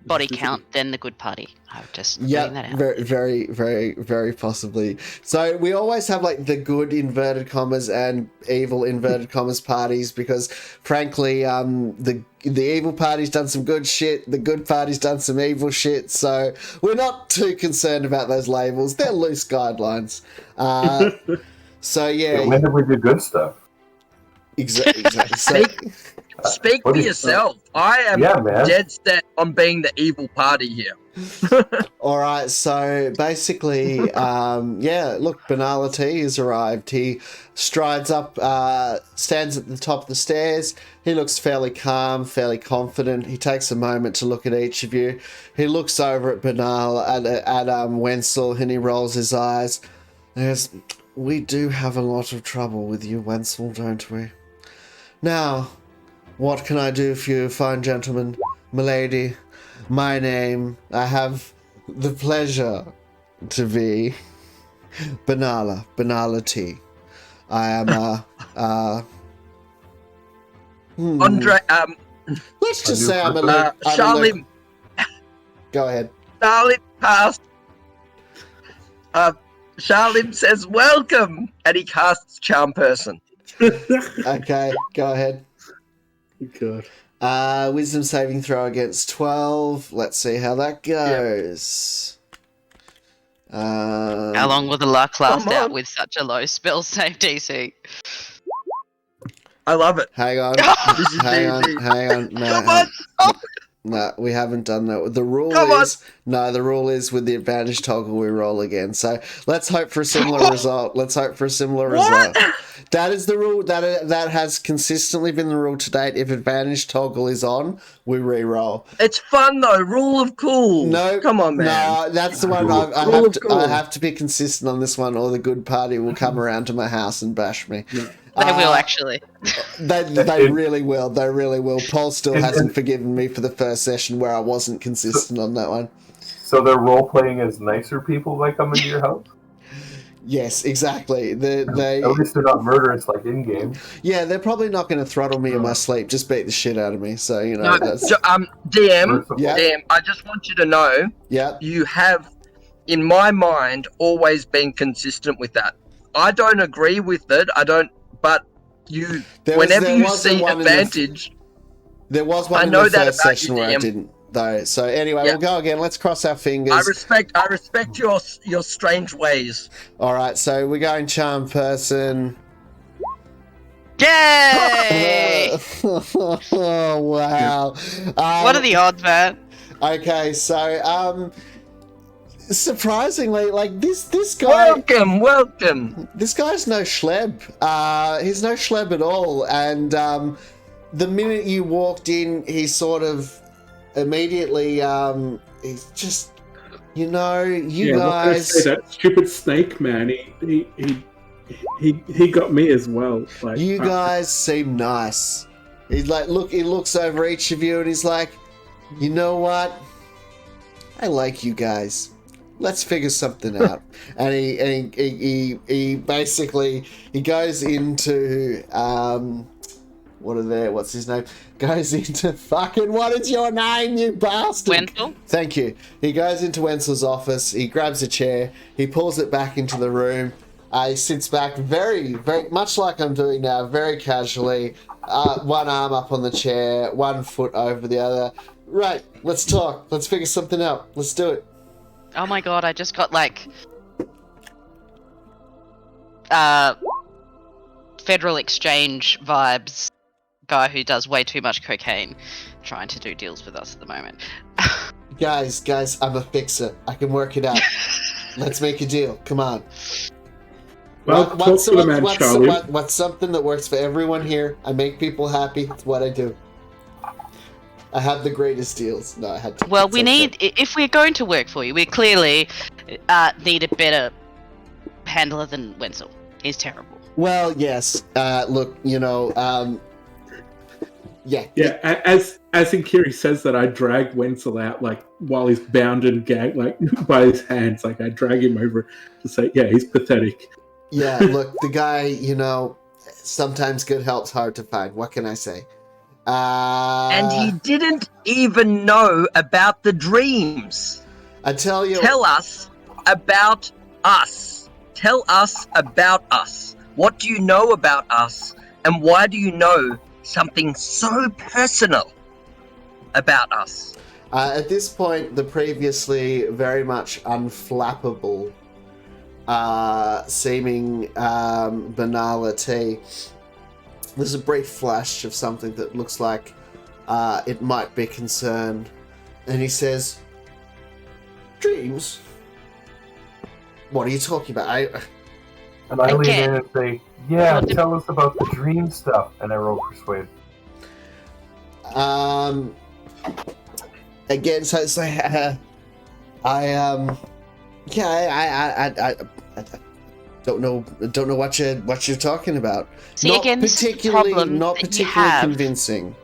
B: body count than the good party. I'm just
A: Yeah,
B: putting that out.
A: very, very, very, very possibly. So we always have like the good inverted commas and evil inverted commas parties because, frankly, the evil party's done some good shit. The good party's done some evil shit. So we're not too concerned about those labels. They're loose guidelines. So yeah,
C: When did we do good stuff?
A: exactly. So,
E: Speak for yourself. I am dead set on being the evil party here.
A: all right, so basically, look, Banality has arrived. He strides up, stands at the top of the stairs. He looks fairly calm, fairly confident. He takes a moment to look at each of you. He looks over at Banal, at Wenzel, and he rolls his eyes. We do have a lot of trouble with you, Wenzel, don't we? Now, what can I do for you, fine gentlemen, milady? My name, I have the pleasure to be Banality. I am
E: Andre,
A: let's just say I'm a
E: Charlie.
A: Go ahead.
E: Charlie passed. Charlie says welcome, and he casts Charm Person.
A: Okay, go ahead.
D: God.
A: Wisdom saving throw against 12. Let's see how that goes.
B: How long will the luck last
E: Come
B: out
E: on.
B: with such a low spell save DC?
E: I love it.
A: Hang on.
E: This is easy.
A: Hang on. No,
E: Come on.
A: no, we haven't done that. The rule
E: Come on.
A: the rule is with the advantage toggle we roll again. So let's hope for a similar result.
E: What?
A: That is the rule. That has consistently been the rule to date. If advantage toggle is on, we re-roll.
E: It's fun though. Rule of cool.
A: No,
E: come on, man.
A: No, that's the one. I have to be consistent on this one, or the good party will come around to my house and bash me.
B: They will actually.
A: They really will. They really will. Paul still hasn't forgiven me for the first session where I wasn't consistent on that one.
C: So they're role playing as nicer people that come into your house?
A: Yes, exactly. They
C: At least they're not murderous like in game.
A: yeah, they're probably not going to throttle me in my sleep. Just beat the shit out of me. So you know.
E: No,
A: That's,
E: DM.
A: Yeah.
E: DM. I just want you to know.
A: yeah.
E: You have, in my mind, always been consistent with that. I don't agree with it. I don't. But you, whenever you see advantage,
A: There was one
E: I
A: in
E: know
A: the
E: that
A: first
E: about
A: session
E: you,
A: where I
E: DM.
A: didn't, though. So anyway,
E: Yeah.
A: we'll go again. Let's cross our fingers.
E: I respect your strange ways.
A: All right, so we're going Charm Person.
B: Yay!
A: Oh, wow.
B: What are the odds, man?
A: Okay, so surprisingly, like this guy,
E: Welcome.
A: this guy's no schleb. He's no schleb at all. And the minute you walked in, he sort of immediately, he's just, you know, you guys.
D: Say that stupid snake man. He got me as well. Like,
A: You guys seem nice. He's like, he looks over each of you and he's like, you know what? I like you guys. Let's figure something out. And he basically, he goes into, what's his name? Goes into fucking, what is your name, you bastard?
B: Wenzel?
A: Thank you. He goes into Wenzel's office, he grabs a chair, he pulls it back into the room, he sits back very, very much like I'm doing now, very casually, one arm up on the chair, one foot over the other. Right, let's talk. Let's figure something out. Let's do it.
B: Oh my god, I just got like Federal Exchange vibes. Guy who does way too much cocaine trying to do deals with us at the moment.
A: Guys, I'm a fixer. I can work it out. Let's make a deal. Come on.
D: well, talk to the man, Charlie.
A: What's something that works for everyone here? I make people happy. It's what I do. I have the greatest deals. No, I had to.
B: Well,
A: it's
B: we
A: okay.
B: need, if we're going to work for you, we clearly need a better handler than Wenzel. He's terrible.
A: Well, yes. Look, you know, yeah.
D: Yeah, as Inkiri says that, I drag Wenzel out like while he's bound and gagged, like by his hands. Like I drag him over to say, yeah, he's pathetic.
A: Yeah, look, the guy, you know, sometimes good help's hard to find. What can I say?
E: And he didn't even know about the dreams.
A: I tell you.
E: Tell us about us. Tell us about us. What do you know about us? And why do you know something so personal about us?
A: At this point, the previously very much unflappable seeming banality, there's a brief flash of something that looks like it might be concerned, and he says, "Dreams? What are you talking about?"
C: And I lean
B: Again.
C: in and say, "Yeah, tell us about the dream stuff." And I roll persuade.
A: Again, so it's like, I don't know what you're talking about.
B: See,
A: not
B: again, this is the
A: particularly,
B: problem
A: not
B: that you
A: particularly
B: have.
A: convincing.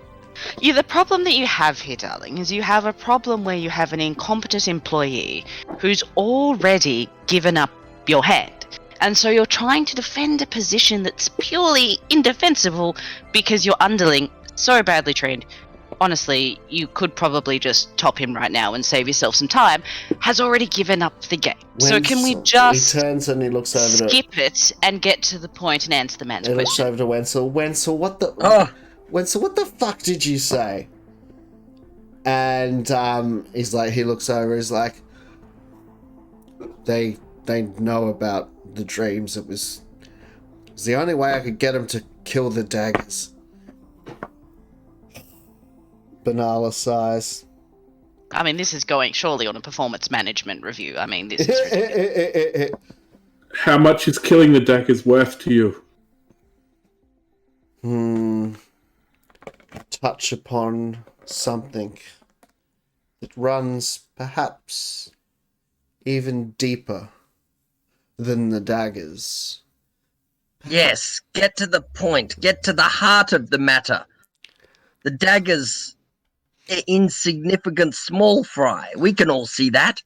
B: Yeah, the problem that you have here, darling, is you have a problem where you have an incompetent employee who's already given up your head. And so you're trying to defend a position that's purely indefensible because your underling, so badly trained, honestly, you could probably just top him right now and save yourself some time, has already given up the game. So can we just
A: he turns and he looks over
B: skip it and get to the point and answer the man's
A: he looks
B: question?
A: over to Wenzel. Wenzel, what the Wenzel, what the fuck did you say? And he's like, he looks over, he's like, they know about the dreams. It was the only way I could get them to kill the daggers. Banala sighs.
B: I mean, this is going surely on a performance management review. I mean, this is ridiculous.
D: How much is killing the daggers worth to you?
A: Touch upon something that runs perhaps even deeper than the daggers.
E: Yes, get to the point. Get to the heart of the matter. The daggers are insignificant small fry. We can all see that.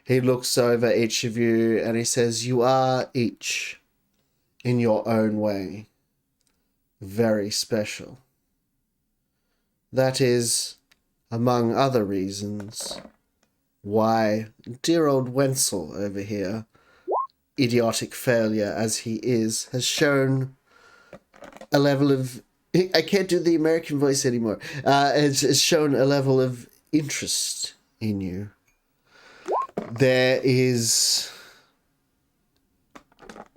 A: He looks over each of you and he says, "You are each, in your own way, very special. That is, among other reasons, why dear old Wenzel over here, idiotic failure as he is, has shown a level of... I can't do the American voice anymore. Has shown a level of interest in you. There is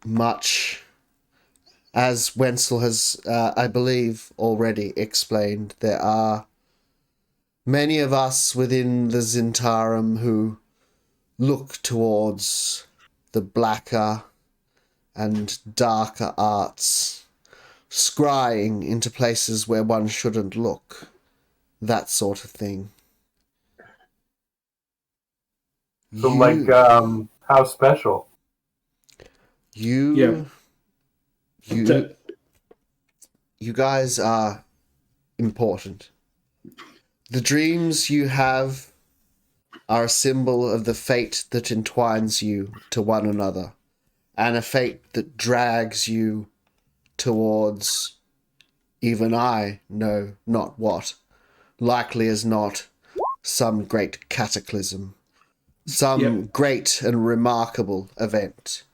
A: much, as Wenzel has, I believe, already explained, there are many of us within the Zentarum who look towards the blacker and darker arts, scrying into places where one shouldn't look, that sort of thing.
C: So, how special?
A: You guys are important. The dreams you have are a symbol of the fate that entwines you to one another, and a fate that drags you towards even I know not what, likely as not some great cataclysm, some great and remarkable event.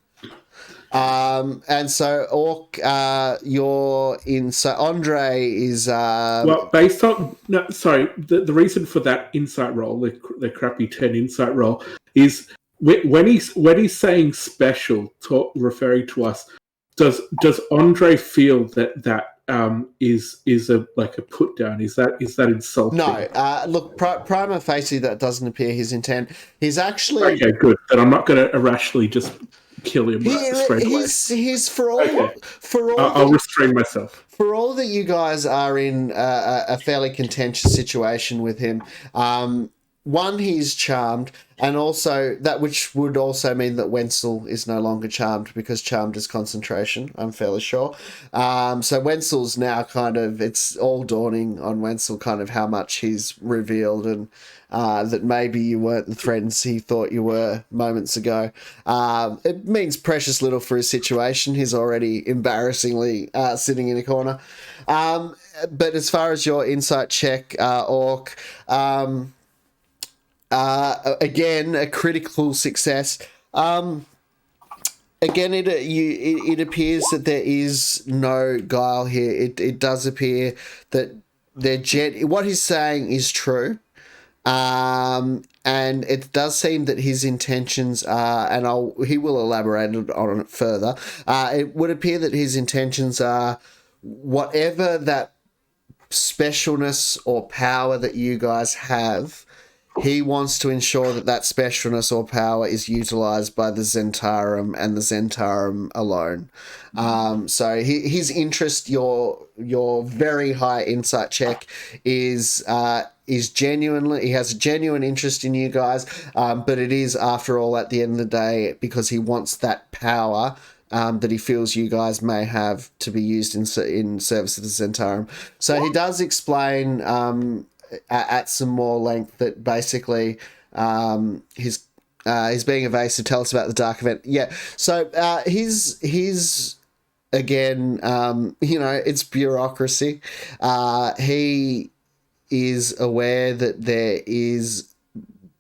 A: And so Orc, you're in. So Andre is.
D: Well, based on the reason for that insight roll, the crappy 10 insight roll, is when he's saying special, referring to us. Does Andre feel that is a put down? Is that insulting?
A: No. Look, prima facie, that doesn't appear his intent. He's actually
D: okay. Good. Then I'm not going to irrationally just kill him straight away.
A: He's for all.
D: I'll restrain myself.
A: For all that you guys are in a fairly contentious situation with him, one, he's charmed, and also that which would also mean that Wenzel is no longer charmed because charmed is concentration, I'm fairly sure. So Wenzel's now it's all dawning on Wenzel kind of how much he's revealed and that maybe you weren't the friends he thought you were moments ago. It means precious little for his situation. He's already embarrassingly sitting in a corner. But as far as your insight check, Orc, again, a critical success. Again, it appears that there is no guile here. It does appear that what he's saying is true. And it does seem that his intentions are, and he will elaborate on it further. It would appear that his intentions are whatever that specialness or power that you guys have, he wants to ensure that that specialness or power is utilized by the Zentarum and the Zentarum alone. So his interest, your very high insight check is genuinely, he has a genuine interest in you guys, but it is, after all, at the end of the day, because he wants that power that he feels you guys may have to be used in service of the Zentarum. So he does explain at some more length that basically he's being evasive. Tell us about the dark event. Yeah. So his again, it's bureaucracy. He is aware that there is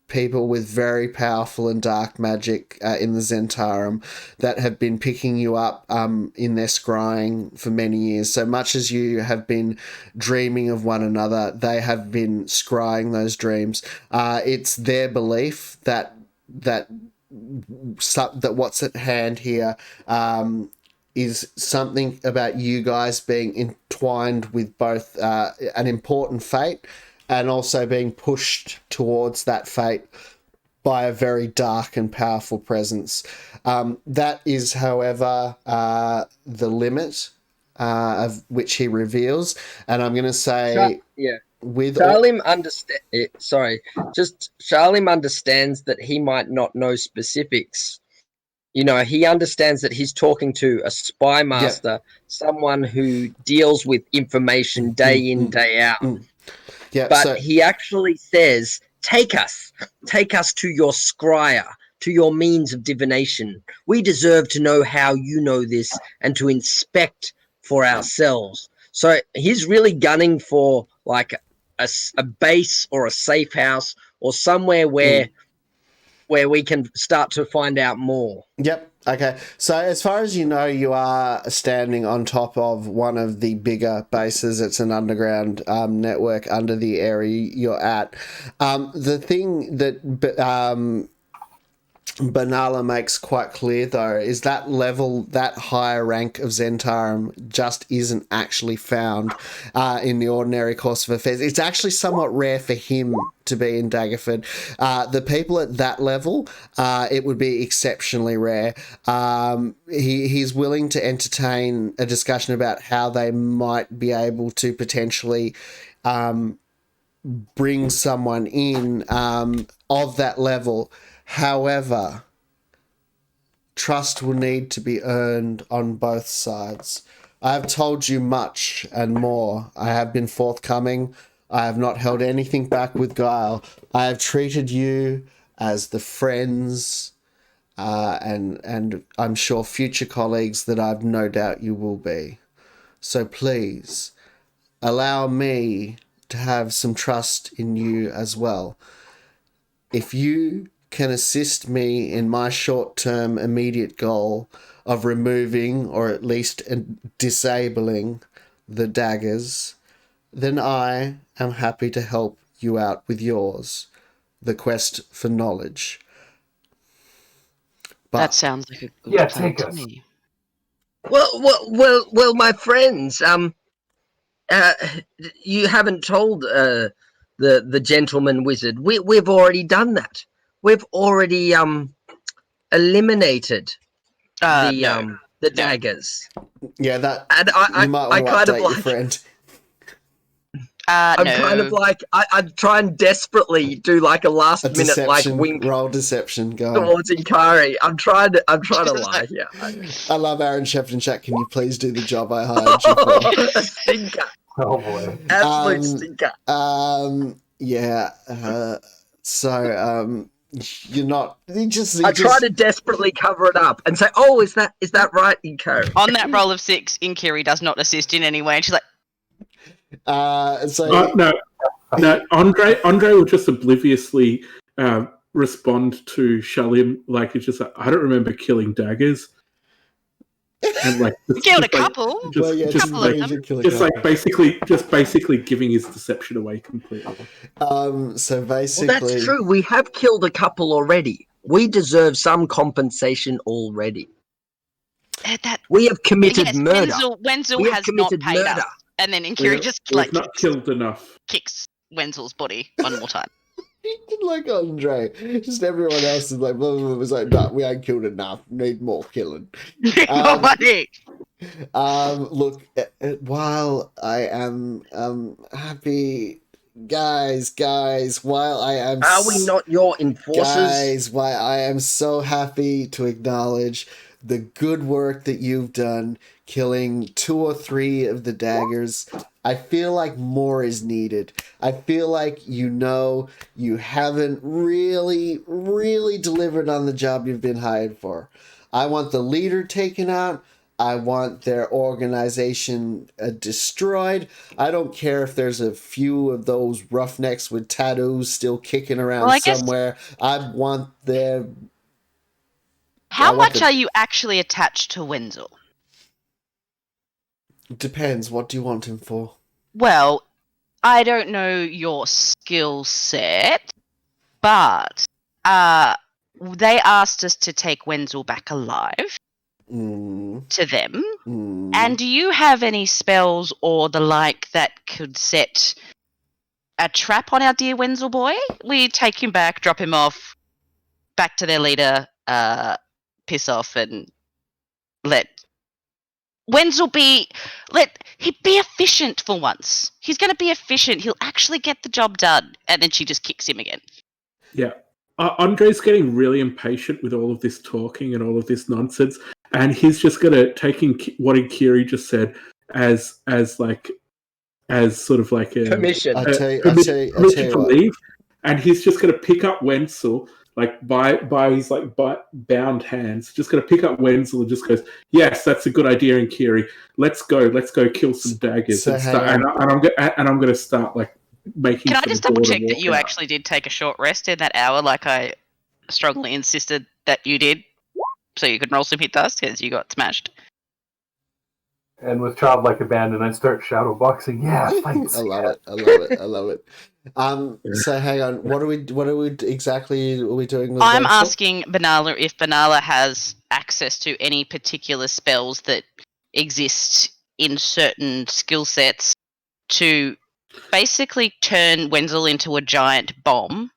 A: people with very powerful and dark magic in the Zentarum that have been picking you up in their scrying for many years. So much as you have been dreaming of one another, they have been scrying those dreams. It's their belief that what's at hand here is something about you guys being entwined with both an important fate and also being pushed towards that fate by a very dark and powerful presence. That is, however, the limit of which he reveals. And I'm going to say...
E: Charlim understands that he might not know specifics. He understands that he's talking to a spy master, someone who deals with information day in, day out.
A: Yeah,
E: but he actually says, take us to your scryer, to your means of divination. We deserve to know how you know this and to inspect for ourselves. So he's really gunning for like a base or a safe house or somewhere where we can start to find out more.
A: Yep. Okay. So as far as you know, you are standing on top of one of the bigger bases. It's an underground network under the area you're at. The thing that Banala makes quite clear, though, is that level, that higher rank of Zentarum just isn't actually found in the ordinary course of affairs. It's actually somewhat rare for him to be in Daggerford. The people at that level, it would be exceptionally rare. He's willing to entertain a discussion about how they might be able to potentially bring someone in of that level. However, trust will need to be earned on both sides. I have told you much and more. I have been forthcoming. I have not held anything back with guile. I have treated you as the friends and I'm sure future colleagues that I've no doubt you will be. So please, allow me to have some trust in you as well. If you can assist me in my short-term immediate goal of removing or at least disabling the daggers, then I am happy to help you out with yours, the quest for knowledge. But
B: that sounds like a good plan to me.
E: Well, my friends, you haven't told the gentleman wizard. We've already done that. We've already eliminated the daggers.
A: Yeah, that
E: and
A: you might want to update your friend.
E: I'm
B: No.
E: kind of like I'd try and desperately do like a last
A: A
E: minute like
A: deception,
E: wink
A: roll deception, go on.
E: towards Inkari. I'm trying to lie here.
A: I love Aaron Shefton chat. Can you please do the job I hired you for?
E: A stinker.
C: Oh boy.
E: Absolute stinker.
A: Yeah. So you're not.
E: I try to desperately cover it up and say, "Oh, is that right, Inkari?"
B: On that roll of 6, Inkiri does not assist in any way, and she's like,
D: No, Andre will just obliviously respond to Shalim like it's just like, I don't remember killing daggers. And like
B: killed a couple.
D: Basically giving his deception away completely.
A: So basically,
E: Well, that's true. We have killed a couple already. We deserve some compensation already. We have committed murder.
B: Wenzel
E: We have
B: has not
E: committed
B: paid
E: murder.
B: us. And then Inkiri just
D: We've not killed enough.
B: kicks Wenzel's body one more time.
A: like Andre, just everyone else is like, blah, blah, blah, was like, no, we ain't killed enough. Need more killing.
B: More money.
A: Look, while I am happy, guys, while I am,
E: Are we not your enforcers?
A: guys, while I am so happy to acknowledge the good work that you've done, killing 2 or 3 of the daggers. I feel like more is needed. I feel like you haven't really delivered on the job you've been hired for. I want the leader taken out. I want their organization destroyed. I don't care if there's a few of those roughnecks with tattoos still kicking around somewhere. I want their...
B: How much are you actually attached to Wenzel?
A: Depends. What do you want him for?
B: Well, I don't know your skill set, but they asked us to take Wenzel back alive to them. And do you have any spells or the like that could set a trap on our dear Wenzel boy? We take him back, drop him off, back to their leader, piss off, and let Wenzel be efficient for once. He's going to be efficient. He'll actually get the job done. And then she just kicks him again.
D: Yeah. Andre's getting really impatient with all of this talking and all of this nonsense. And he's just going to take what Inkiri just said as sort of like a
E: permission.
A: I'll tell you
D: to leave. And he's just going to pick up Wenzel like by his like bound hands, just gonna pick up Wenzel and just goes, yes, that's a good idea, Inkiri. Let's go kill some daggers and I'm gonna start like making.
B: Can I just double check that you actually did take a short rest in that hour, like I strongly insisted that you did, so you could roll some hit dice because you got smashed.
C: And with childlike abandon, I start shadow boxing. Yeah, thanks.
A: I love it. So hang on. What are we exactly are we doing with
B: I'm
A: Wenzel?
B: asking Banala if Banala has access to any particular spells that exist in certain skill sets to basically turn Wenzel into a giant bomb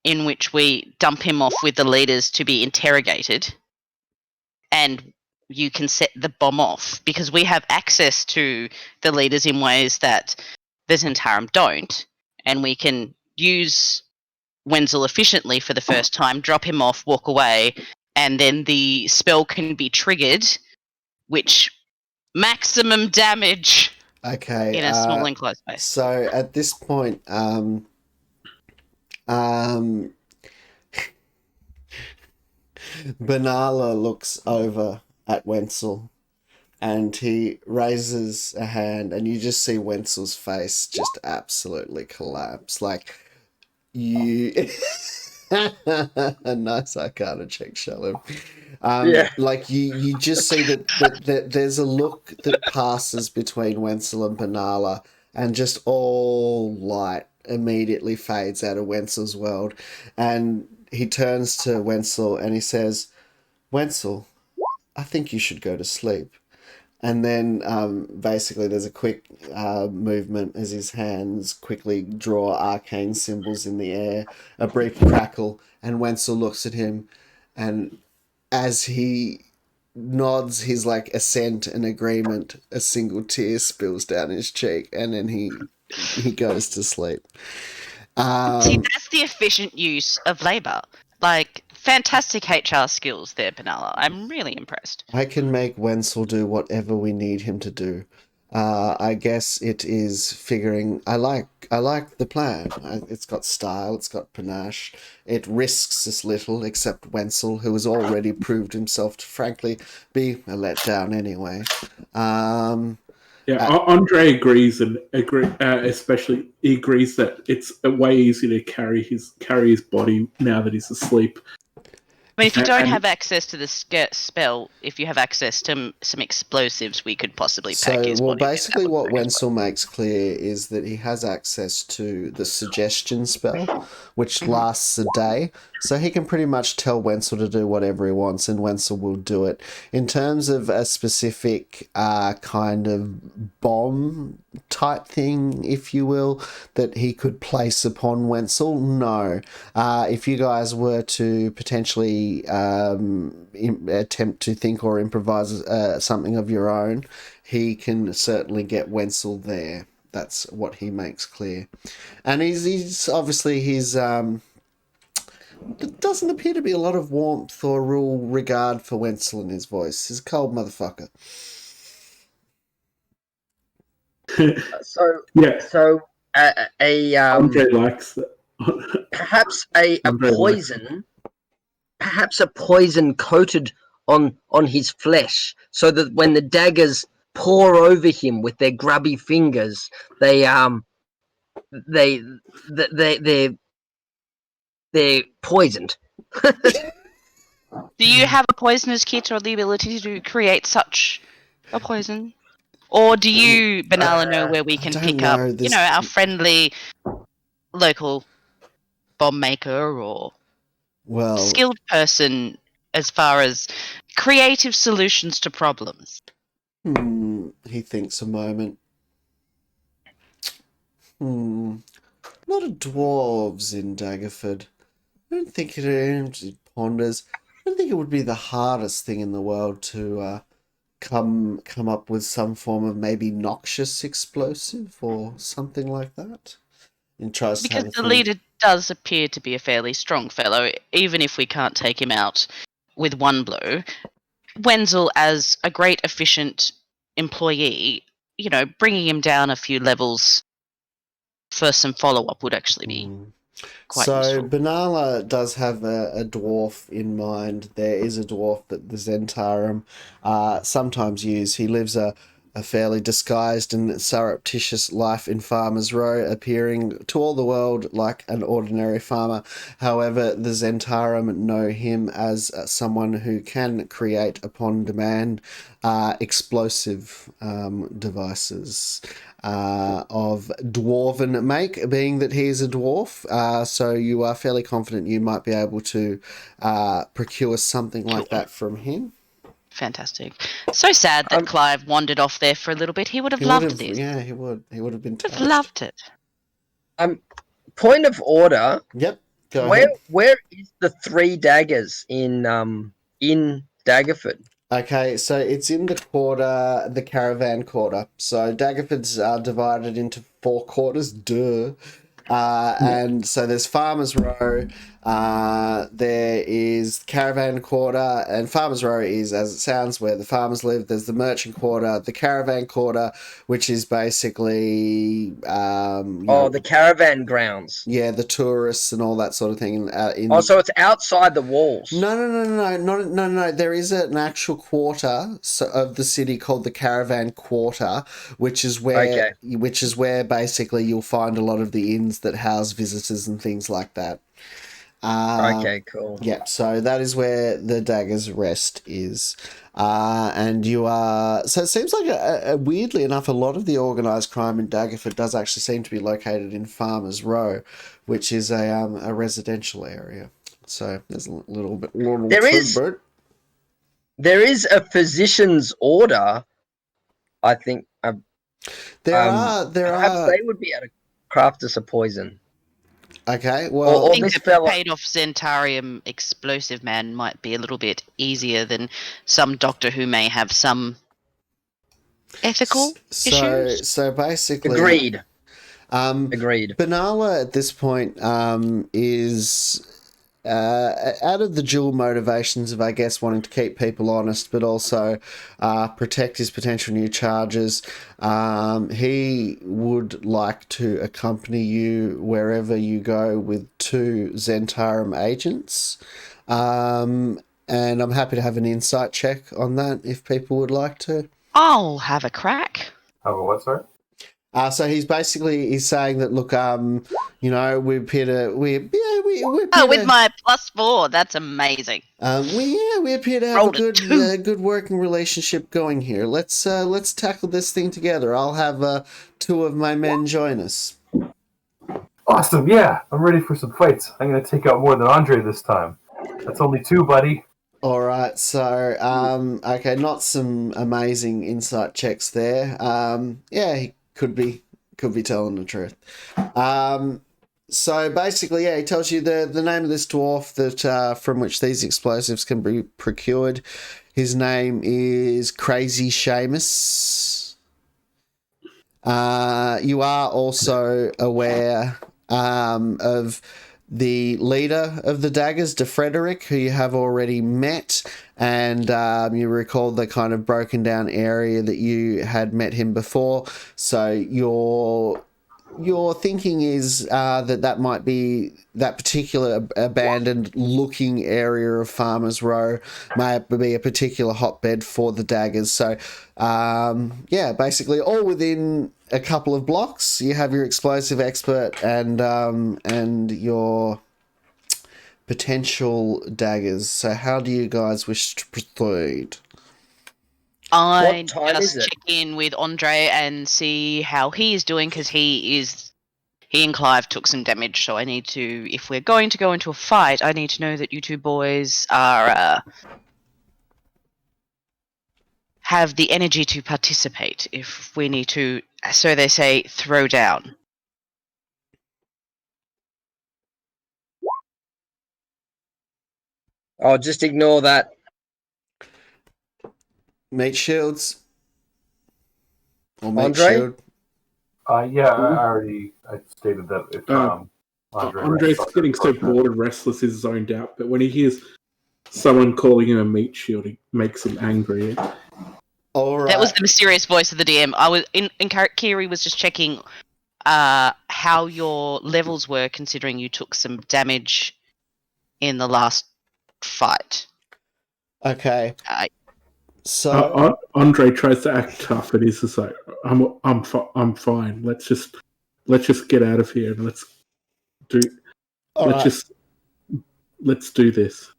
B: in which we dump him off with the leaders to be interrogated, and you can set the bomb off, because we have access to the leaders in ways that the Zentarum don't, and we can use Wenzel efficiently for the first time, drop him off, walk away, and then the spell can be triggered, which maximum damage in a small enclosed space.
A: So at this point, Banala looks over at Wenzel and he raises a hand, and you just see Wenzel's face just absolutely collapse. Like, you... A nice Arcana check, Shalom. Like, you just see that there's a look that passes between Wenzel and Banala, and just all light immediately fades out of Wenzel's world. And he turns to Wenzel and he says, Wenzel, I think you should go to sleep. And then basically there's a quick movement as his hands quickly draw arcane symbols in the air, a brief crackle, and Wenzel looks at him, and as he nods his like assent and agreement, a single tear spills down his cheek, and then he goes to sleep.
B: See, that's the efficient use of labour. Like, fantastic HR skills there, Benalla. I'm really impressed.
A: I can make Wenzel do whatever we need him to do. I guess it is figuring. I like the plan. It's got style. It's got panache. It risks as little, except Wenzel, who has already proved himself to, frankly, be a letdown anyway.
D: Andre agrees, especially he agrees that it's a way easier to carry his body now that he's asleep.
B: I mean, if you don't have access to the spell, if you have access to some explosives, we could possibly pack his body.
A: Basically what Wenzel makes clear is that he has access to the suggestion spell, which lasts a day. So he can pretty much tell Wenzel to do whatever he wants, and Wenzel will do it. In terms of a specific kind of bomb type thing, if you will, that he could place upon Wenzel, no. If you guys were to potentially attempt to think or improvise something of your own, he can certainly get Wenzel there. That's what he makes clear. And he's obviously there doesn't appear to be a lot of warmth or real regard for Wenzel in his voice. He's a cold motherfucker.
D: Andre likes that.
E: Perhaps a poison, perhaps a poison coated on his flesh, so that when the daggers pour over him with their grubby fingers, they're poisoned.
B: Do you have a poisonous kit or the ability to create such a poison? Or do you, Benalla, know where we can pick up, our friendly local bomb maker or skilled person as far as creative solutions to problems?
A: He thinks a moment. A lot of dwarves in Daggerford. I don't think he ponders. I don't think it would be the hardest thing in the world to come up with some form of maybe noxious explosive or something like that. And tries
B: because
A: to
B: the leader does appear to be a fairly strong fellow, even if we can't take him out with one blow. Wenzel, as a great efficient employee, bringing him down a few levels for some follow-up would actually be quite useful.
A: Benalla does have a dwarf in mind. There is a dwarf that the Zentarum sometimes use. He lives a fairly disguised and surreptitious life in Farmer's Row, appearing to all the world like an ordinary farmer. However, the Zentarum know him as someone who can create upon demand explosive devices of dwarven make, being that he is a dwarf. So you are fairly confident you might be able to procure something like that from him.
B: Fantastic. So sad that Clive wandered off there for a little bit. He would have loved this.
A: Yeah, he would. He would have been touched.
B: Would have loved it.
E: Point of order.
A: Yep. Go ahead.
E: Where is the 3 daggers in Daggerford?
A: Okay, so it's in the caravan quarter. So Daggerford's divided into 4 quarters. And so there's Farmer's Row, there is Caravan Quarter, and Farmer's Row is, as it sounds, where the farmers live. There's the Merchant Quarter, the Caravan Quarter, which is basically
E: the caravan grounds.
A: Yeah, the tourists and all that sort of thing.
E: So it's outside the walls.
A: No. There is an actual quarter of the city called the Caravan Quarter, which is where basically you'll find a lot of the inns that house visitors and things like that.
E: Okay, cool.
A: Yeah, so that is where the Dagger's Rest is. And you are... So it seems like, weirdly enough, a lot of the organised crime in Daggerford does actually seem to be located in Farmer's Row, which is a residential area. So there's a little bit...
E: There is a physician's order, I think.
A: There are...
E: Perhaps they would be able to craft us a poison.
A: Okay,
B: I
A: well,
E: Or
B: think
E: this
B: a
E: fella-
B: paid off Zentarium explosive man might be a little bit easier than some doctor who may have some ethical issues.
A: so basically,
E: Agreed.
A: Um,
E: Agreed.
A: Benalla at this point is out of the dual motivations of, I guess, wanting to keep people honest, but also protect his potential new charges. He would like to accompany you wherever you go with 2 Zentarum agents. And I'm happy to have an insight check on that if people would like to.
B: I'll have a crack.
C: Have a what, sorry?
A: So he's saying that, look, we appear to we're
B: Oh, with my +4, that's amazing.
A: we appear to have
B: Rolled
A: a
B: a 2.
A: good working relationship going here. Let's tackle this thing together. I'll have 2 of my men join us.
C: Awesome, yeah. I'm ready for some fights. I'm going to take out more than Andre this time. That's only 2, buddy.
A: All right, so okay, not some amazing insight checks there. Yeah, he could be telling the truth. So basically, yeah, he tells you the name of this dwarf that from which these explosives can be procured. His name is Crazy Seamus. You are also aware of the leader of the Daggers, De Frederick, who you have already met, and you recall the kind of broken down area that you had met him before. So your thinking is that might be that particular abandoned looking area of Farmers Row may be a particular hotbed for the Daggers. So yeah, basically all within a couple of blocks you have your explosive expert and your potential Daggers. So how do you guys wish to proceed?
B: I
E: What time
B: just
E: is it?
B: check in with Andre and see how he is doing because he and Clive took some damage. So I need to, if we're going to go into a fight, I need to know that you 2 boys are have the energy to participate. If we need to, so they say, throw down.
E: Oh, just ignore that.
A: Meat shields or meat
E: Andre?
A: shield?
C: Yeah, I stated that if
D: Andre's getting so bored and restless, he's zoned out. But when he hears someone calling him a meat shield, it makes him angry.
A: All right.
B: That was the mysterious voice of the DM. I was in Kiri was just checking how your levels were, considering you took some damage in the last fight.
A: Okay.
B: Uh,
A: So
D: Andre tries to act tough, and he's just like, "I'm fine. Let's just get out of here and let's do this."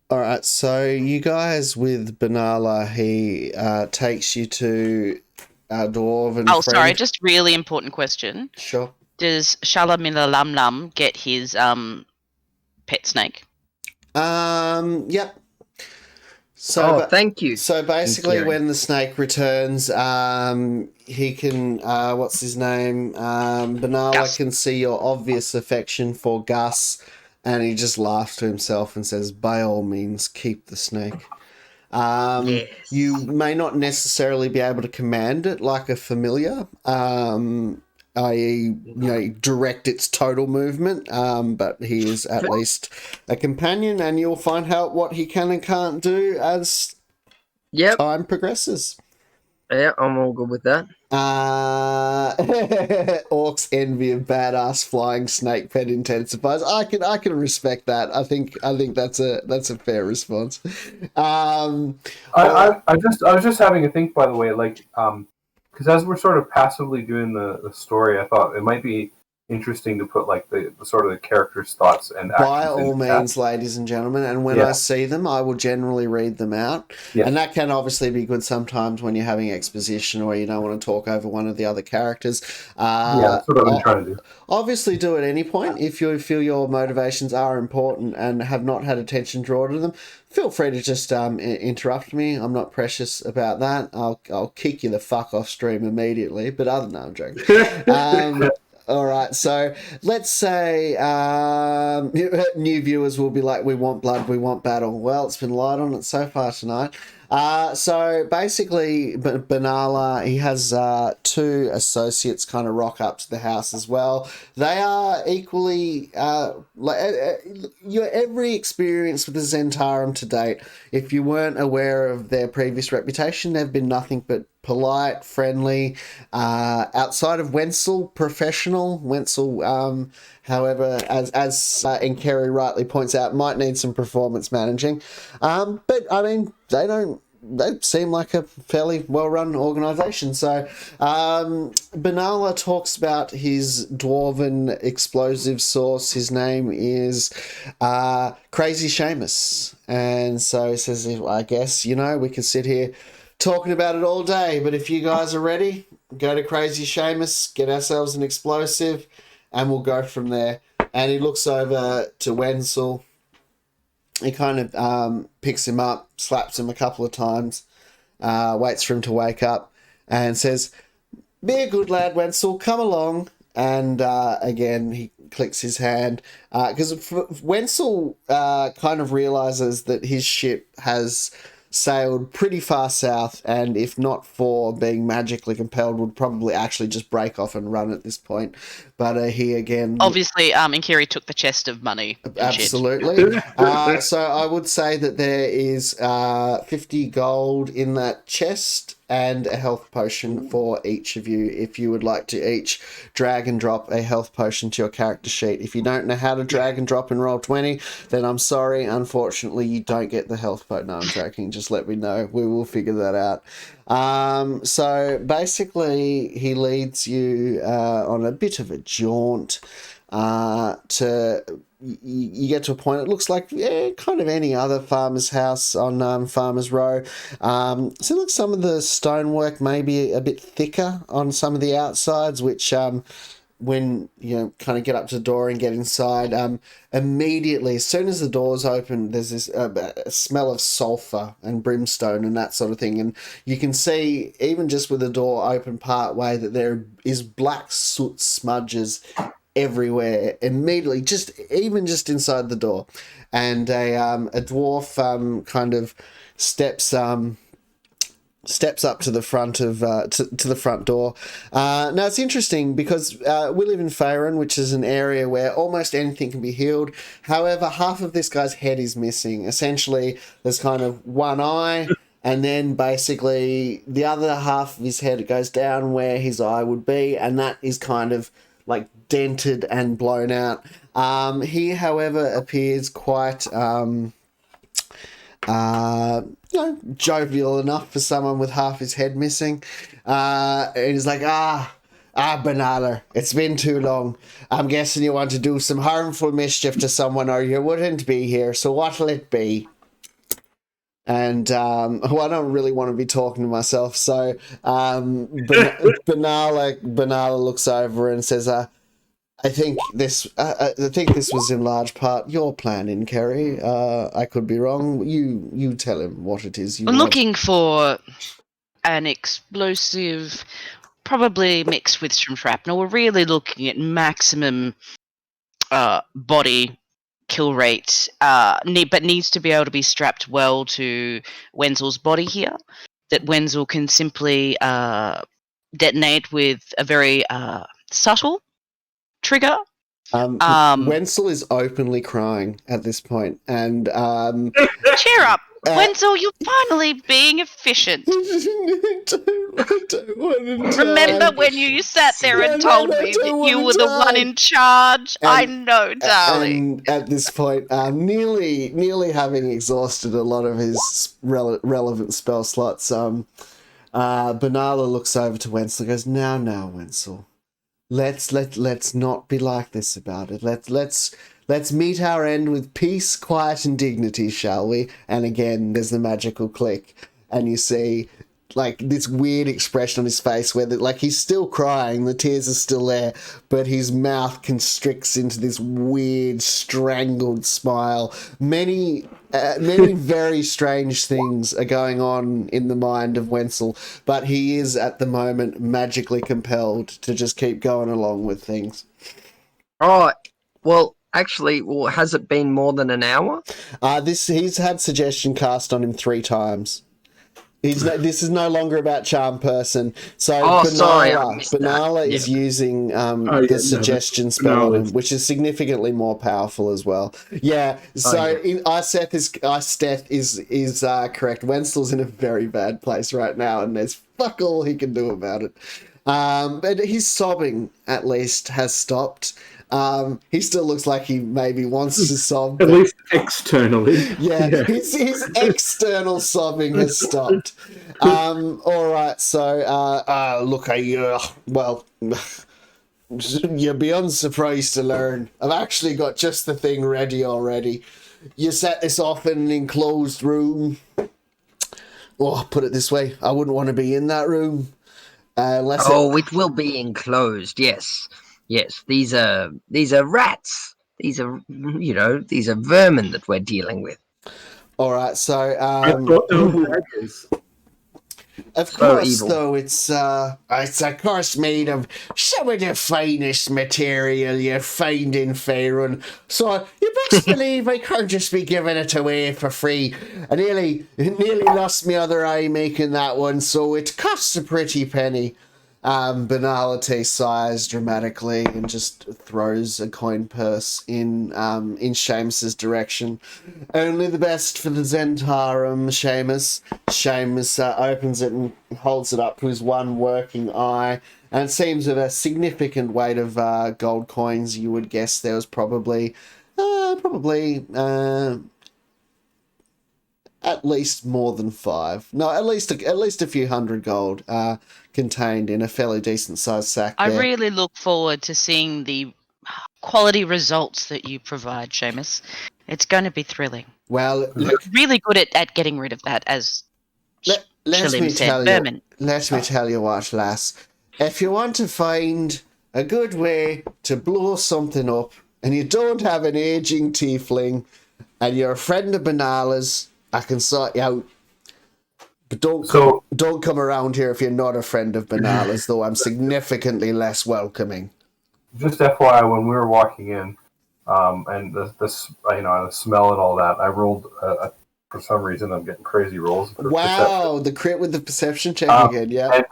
A: All right, so you guys with Benalla, he takes you to our dwarven
B: oh,
A: friend.
B: sorry, just really important question.
A: Sure.
B: Does Shalamila Lum Lum get his pet snake?
A: Yep. So,
E: thank you.
A: So basically,
E: Kieran.
A: when the snake returns, he can, what's his name? Benalla
B: Gus.
A: can see your obvious affection for Gus, and he just laughs to himself and says, by all means, keep the snake.
E: Yes.
A: You may not necessarily be able to command it like a familiar, i.e., direct its total movement, but he is at least a companion, and you'll find out what he can and can't do as time progresses.
E: Yeah, I'm all good with that.
A: Orc's envy of badass flying snake pet intensifies. I can respect that. I think that's a fair response.
C: I was just having a think, by the way, like because as we're sort of passively doing the story, I thought it might be interesting to put like the sort of the characters' thoughts and actions.
A: By all means, ladies and gentlemen, and when I see them, I will generally read them out. Yeah. And that can obviously be good sometimes when you're having exposition or you don't want to talk over one of the other characters.
C: That's what I've been trying to do.
A: Obviously, do at any point. If you feel your motivations are important and have not had attention drawn to them, feel free to just interrupt me. I'm not precious about that. I'll kick you the fuck off stream immediately. But other than that, I'm joking. All right, so let's say new viewers will be like, we want blood, we want battle. Well, it's been light on it so far tonight. So basically, Benalla, he has two associates kind of rock up to the house as well. They are equally your every experience with the Zentarum to date. If you weren't aware of their previous reputation, they've been nothing but polite, friendly. Outside of Wenzel, professional. Wenzel, however, as Kerry rightly points out, might need some performance managing. But I mean, they seem like a fairly well-run organisation. So Benalla talks about his dwarven explosive source. His name is Crazy Seamus. And so he says, I guess, we could sit here talking about it all day, but if you guys are ready, go to Crazy Seamus, get ourselves an explosive, and we'll go from there. And he looks over to Wenzel. He kind of picks him up, slaps him a couple of times, waits for him to wake up, and says, be a good lad, Wenzel, come along. And again, he clicks his hand, because Wenzel kind of realizes that his ship has sailed pretty far south, and if not for being magically compelled, would probably actually just break off and run at this point. But he again,
B: obviously, Inkiri took the chest of money.
A: Absolutely. So I would say that there is 50 gold in that chest and a health potion for each of you if you would like to each drag and drop a health potion to your character sheet. If you don't know how to drag and drop in Roll20, then I'm sorry, unfortunately you don't get the health potion. No, I'm joking, just let me know, we will figure that out. So basically he leads you on a bit of a jaunt you get to a point, it looks like kind of any other farmer's house on Farmer's Row. So look, some of the stonework may be a bit thicker on some of the outsides, which when you kind of get up to the door and get inside, immediately, as soon as the doors open, there's this smell of sulfur and brimstone and that sort of thing. And you can see, even just with the door open part way, that there is black soot smudges everywhere immediately, just inside the door. And a dwarf kind of steps up to the front of to the front door. Now it's interesting because we live in Faerun, which is an area where almost anything can be healed. However, half of this guy's head is missing. Essentially, there's kind of one eye, and then basically the other half of his head goes down where his eye would be, and that is kind of like dented and blown out. He, however, appears quite jovial enough for someone with half his head missing. And he's like, Banana, it's been too long. I'm guessing you want to do some harmful mischief to someone or you wouldn't be here, so what'll it be? And well, I don't really want to be talking to myself, so Banala looks over and says, I think this was in large part your plan, Kerry. I could be wrong. You tell him what it is you
B: I'm
A: want.
B: looking for an explosive, probably mixed with some shrapnel. We're really looking at maximum body kill rate, but needs to be able to be strapped well to Wenzel's body here. That Wenzel can simply detonate with a very subtle trigger.
A: Wenzel is openly crying at this point, and
B: cheer up, Wenzel, you're finally being efficient.
A: I don't want to
B: Remember when you sat there and told me that you were the one in charge? I know, darling.
A: And at this point, nearly having exhausted a lot of his relevant spell slots, Benalla looks over to Wenzel and goes, Now, Wenzel. Let's not be like this about it. Let's meet our end with peace, quiet, and dignity, shall we? And again, there's the magical click, and you see like this weird expression on his face where like he's still crying, the tears are still there, but his mouth constricts into this weird strangled smile. Many very strange things are going on in the mind of Wenzel, but he is at the moment magically compelled to just keep going along with things.
E: Oh, well, actually, has it been more than an hour?
A: He's had suggestion cast on him 3 times. This is no longer about charm person. So Banala is using the suggestion spell on him, which is significantly more powerful as well. Yeah. So Isteth is correct. Wenzel's in a very bad place right now, and there's fuck all he can do about it. But his sobbing at least has stopped. He still looks like he maybe wants to sob.
D: At least externally.
A: Yeah. His external sobbing has stopped. All right, so look, you're beyond surprised to learn I've actually got just the thing ready already. You set this off in an enclosed room. Oh, put it this way, I wouldn't want to be in that room.
E: It will be enclosed, yes. Yes, these are rats. These are vermin that we're dealing with.
A: All right, so
D: I thought they were daggers.
A: Of course, though, it's a course made of some of the finest material you find in Faerun. So you best believe I can't just be giving it away for free. I nearly lost my other eye making that one, so it costs a pretty penny. Banality sighs dramatically and just throws a coin purse in Seamus's direction. Only the best for the Zentarum, Seamus. Seamus opens it and holds it up to his one working eye, and it seems with a significant weight of gold coins, you would guess there was probably at least more than 5. No, at least a few hundred gold contained in a fairly decent sized sack.
B: I really look forward to seeing the quality results that you provide, Seamus. It's going to be thrilling.
A: Well,
B: you're really good at getting rid of that, as
A: let me tell you what, lass. If you want to find a good way to blow something up, and you don't have an aging tiefling, and you're a friend of Banala's, I can sort you out. But don't come around here if you're not a friend of Banala's, though I'm significantly less welcoming.
C: Just FYI, when we were walking in, and the smell and all that, I rolled for some reason I'm getting crazy rolls.
A: Wow, the crit with the perception check again, yeah.
C: And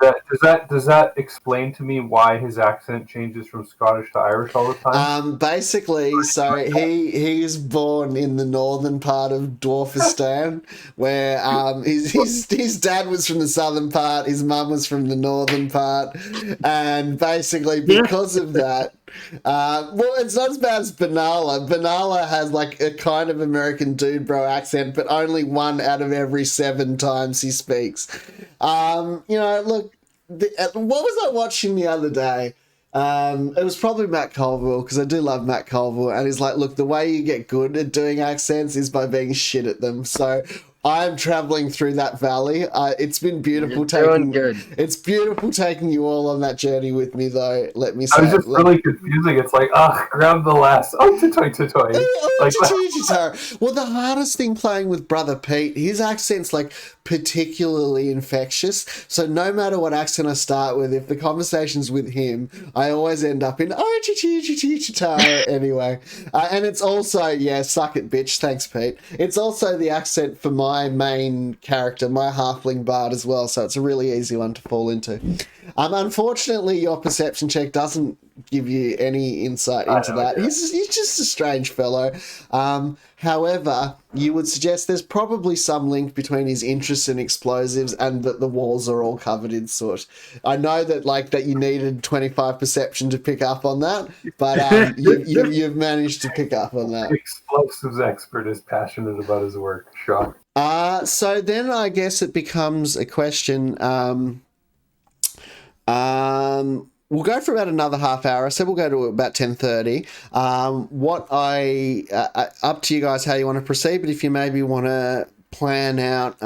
C: does that explain to me why his accent changes from Scottish to Irish all the time?
A: Basically, so he is born in the northern part of Dwarfistan, where his dad was from the southern part, his mum was from the northern part, and basically because of that, it's not as bad as Banala. Banala has like a kind of American dude bro accent, but only 1 out of every 7 times he speaks. Look, what was I watching the other day? It was probably Matt Colville, because I do love Matt Colville, and he's like, look, the way you get good at doing accents is by being shit at them. So I'm traveling through that valley. It's been beautiful It's beautiful taking you all on that journey with me, though. Let me say.
C: I was just really confusing. It's like, grab the last. Oh, toy.
A: Well, the hardest thing playing with Brother Pete, his accent's like particularly infectious. So no matter what accent I start with, if the conversation's with him, I always end up in anyway. And it's also, suck it, bitch. Thanks, Pete. It's also the accent for my main character, my halfling bard as well. So it's a really easy one to fall into. Unfortunately, your perception check doesn't give you any insight into that. He's just a strange fellow. However, you would suggest there's probably some link between his interest in explosives and that the walls are all covered in soot. I know that you needed 25 perception to pick up on that, but you've managed to pick up on that.
C: Explosives expert is passionate about his work. Shock.
A: So then I guess it becomes a question. We'll go for about another half hour. So we'll go to about 10:30. Up to you guys how you want to proceed, but if you maybe want to plan out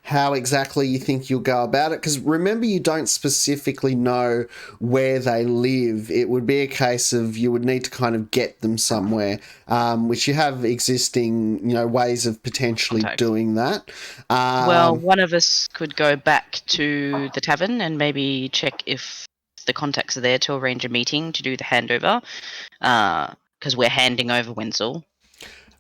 A: how exactly you think you'll go about it. Because remember, you don't specifically know where they live. It would be a case of you would need to kind of get them somewhere, which you have existing, ways of potentially doing that.
B: Well, one of us could go back to the tavern and maybe check if the contacts are there to arrange a meeting to do the handover, because we're handing over Wenzel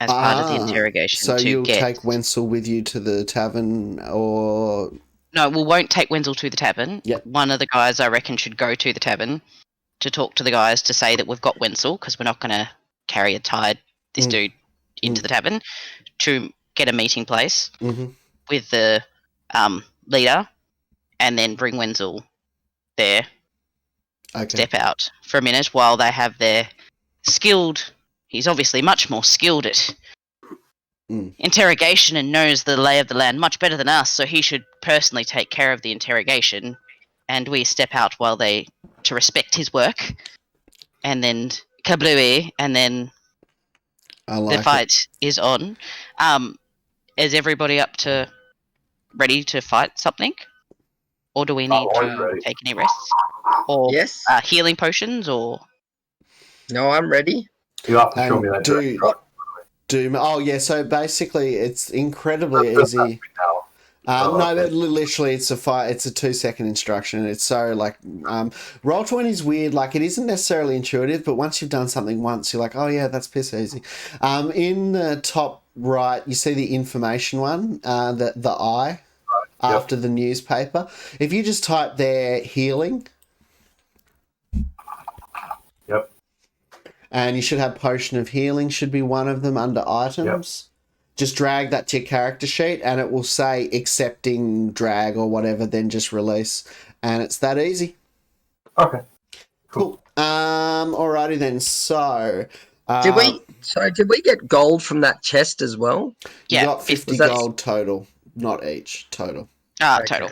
B: as part of the interrogation.
A: So you'll take Wenzel with you to the tavern, or...
B: No, we won't take Wenzel to the tavern.
A: Yep.
B: One of the guys, I reckon, should go to the tavern to talk to the guys to say that we've got Wenzel, because we're not going to carry a tied this dude into the tavern, to get a meeting place with the leader, and then bring Wenzel there.
A: Okay.
B: Step out for a minute while they have their skilled... He's obviously much more skilled at interrogation and knows the lay of the land much better than us, so he should personally take care of the interrogation, and we step out while to respect his work, and then kablooey, and then the fight is on. Is everybody ready to fight something? Or do we need to take any rests? Or
E: Yes.
B: Healing potions, or...
E: No, I'm ready.
C: You have to show me that.
A: Oh, yeah, so basically it's incredibly easy. Literally it's a 2-second instruction. It's so, Roll20 is weird. It isn't necessarily intuitive, but once you've done something once, you're like, oh, yeah, that's piss easy. In the top right, you see the information one, the eye after the newspaper. If you just type there, healing...
C: Yep.
A: And you should have Potion of Healing, should be one of them under items. Yep. Just drag that to your character sheet and it will say accepting drag or whatever, then just release. And it's that easy.
C: Okay.
A: Cool. Alrighty then. So...
E: did we get gold from that chest as well?
A: You got 50 gold total. Not each, total.
B: Okay. Total.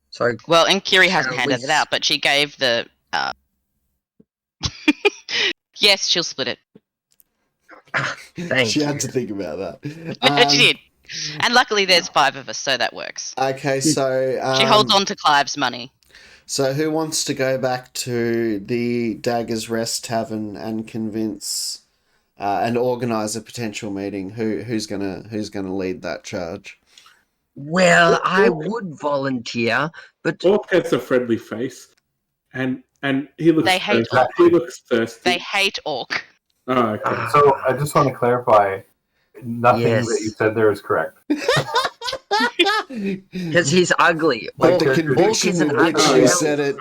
E: So,
B: well, and Kiri hasn't handed it out, but she gave the... Yes, she'll split it.
A: She had to think about that.
B: She did. And luckily there's 5 of us, so that works.
A: Okay, so...
B: she holds on to Clive's money.
A: So who wants to go back to the Dagger's Rest Tavern and convince and organise a potential meeting? Who's gonna lead that charge?
E: Well, I would volunteer, but...
D: Orc has a friendly face. And he looks thirsty. He looks thirsty.
B: They hate Orc.
D: Oh, okay.
C: So I just want to clarify, nothing that you said there is correct.
E: Because he's ugly.
A: But the conviction with which you said it...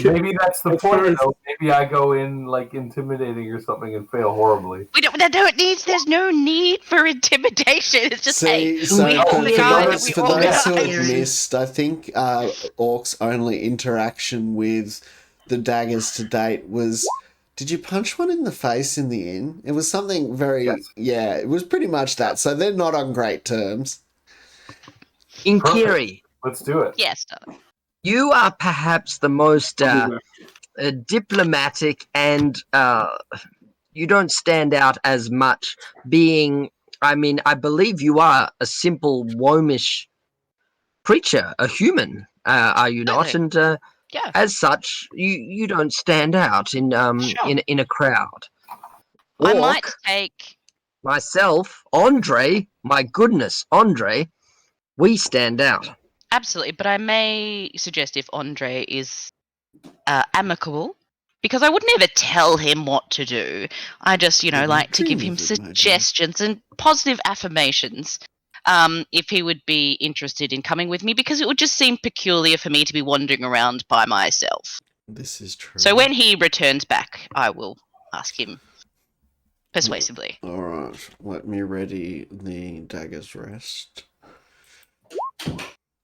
C: Maybe that's the point, though. Maybe I go in, intimidating or something and fail horribly.
B: There's no need for intimidation. It's just,
A: for those who have missed, I think Orc's only interaction with the daggers to date was... Did you punch one in the face in the inn? It was something very... Yes. Yeah, it was pretty much that. So they're not on great terms.
E: Inkiri.
C: Let's do it.
B: Yes, darling.
E: You are perhaps the most diplomatic, and you don't stand out as much being... I believe you are a simple Womish creature, a human, are you not? And as such, you don't stand out in a crowd.
B: I might take...
E: Myself, Andre, my goodness, Andre, we stand out.
B: Absolutely, but I may suggest if Andre is amicable, because I would never tell him what to do. I just, like to give him suggestions and positive affirmations. If he would be interested in coming with me, because it would just seem peculiar for me to be wandering around by myself.
A: This is true.
B: So when he returns back, I will ask him persuasively.
A: All right, let me ready the Dagger's Rest.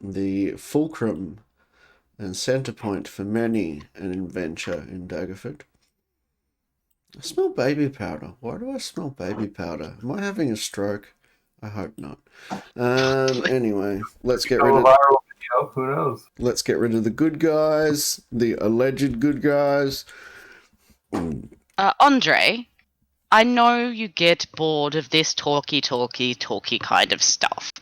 A: The fulcrum and centre point for many an adventure in Daggerford. I smell baby powder. Why do I smell baby powder? Am I having a stroke? I hope not. Anyway, let's get rid of...
C: Who knows?
A: Let's get rid of the good guys, the alleged good guys.
B: Andre, I know you get bored of this talky kind of stuff,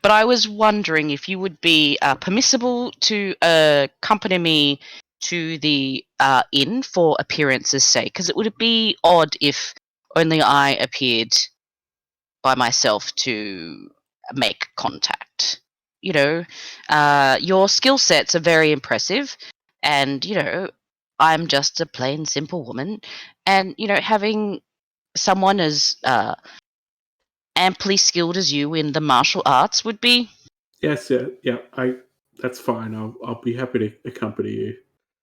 B: but I was wondering if you would be permissible to accompany me to the inn for appearance's sake, because it would be odd if only I appeared by myself to make contact. You know, your skill sets are very impressive, and I'm just a plain simple woman, and having someone as amply skilled as you in the martial arts would be.
D: Yes, yeah. That's fine. I'll be happy to accompany you.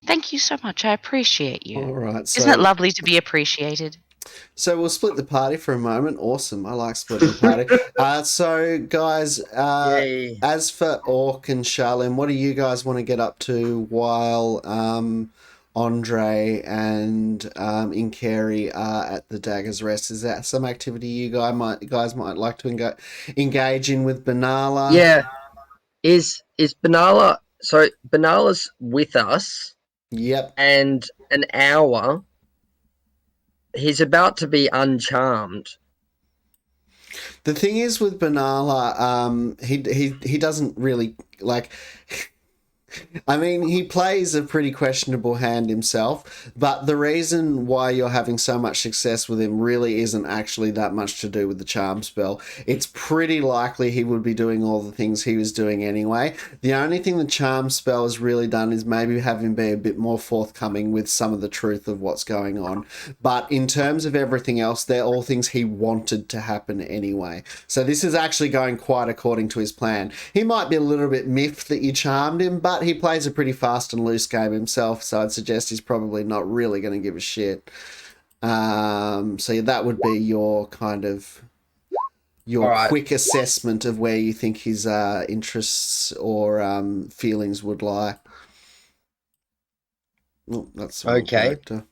B: Thank you so much. I appreciate you.
A: All right.
B: Isn't it lovely to be appreciated?
A: So we'll split the party for a moment. Awesome. I like splitting the party. So, guys,
E: Yay.
A: as for Orc and Charlene, what do you guys want to get up to while Andre and Inkeri are at the Dagger's Rest? Is that some activity you guys might like to engage in with Benalla?
E: Yeah. Is Benalla... So, Benalla's with us.
A: Yep.
E: And an hour... He's about to be uncharmed.
A: The thing is with Benalla, he doesn't really like. I mean, he plays a pretty questionable hand himself, but the reason why you're having so much success with him really isn't actually that much to do with the charm spell. It's pretty likely he would be doing all the things he was doing anyway. The only thing the charm spell has really done is maybe have him be a bit more forthcoming with some of the truth of what's going on. But in terms of everything else, they're all things he wanted to happen anyway. So this is actually going quite according to his plan. He might be a little bit miffed that you charmed him, but he plays a pretty fast and loose game himself, so I'd suggest he's probably not really going to give a shit. So yeah, that would be your kind of quick assessment of where you think his interests or feelings would lie. Oh, that's
E: Okay.
A: character.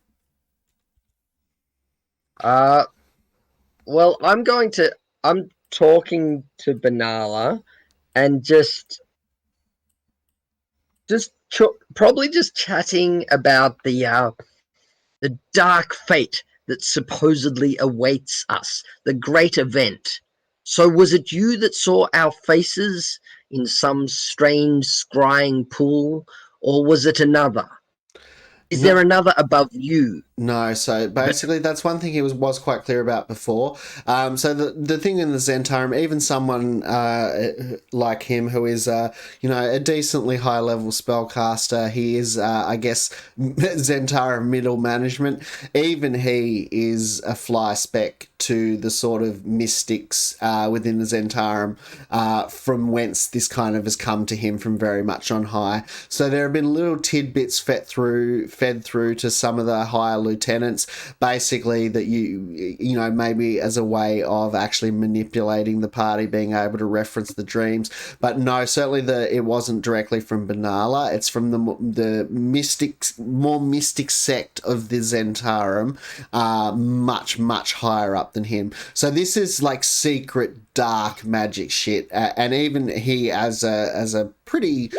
E: Well, I'm talking to Benalla and probably just chatting about the dark fate that supposedly awaits us, the great event. So was it you that saw our faces in some strange scrying pool, or was it another? Is there another above you?
A: No, so basically that's one thing he was quite clear about before. So the thing in the Zentarum, even someone like him who is a decently high level spellcaster, he is I guess Zentarum middle management. Even he is a fly speck to the sort of mystics within the Zentarum, from whence this kind of has come to him from very much on high. So there have been little tidbits fed through to some of the higher lieutenants, basically that you know maybe as a way of actually manipulating the party, being able to reference the dreams. But no, certainly it wasn't directly from Benalla. It's from the more mystic sect of the Zentarum, much higher up than him. So this is like secret dark magic shit, and even he as a pretty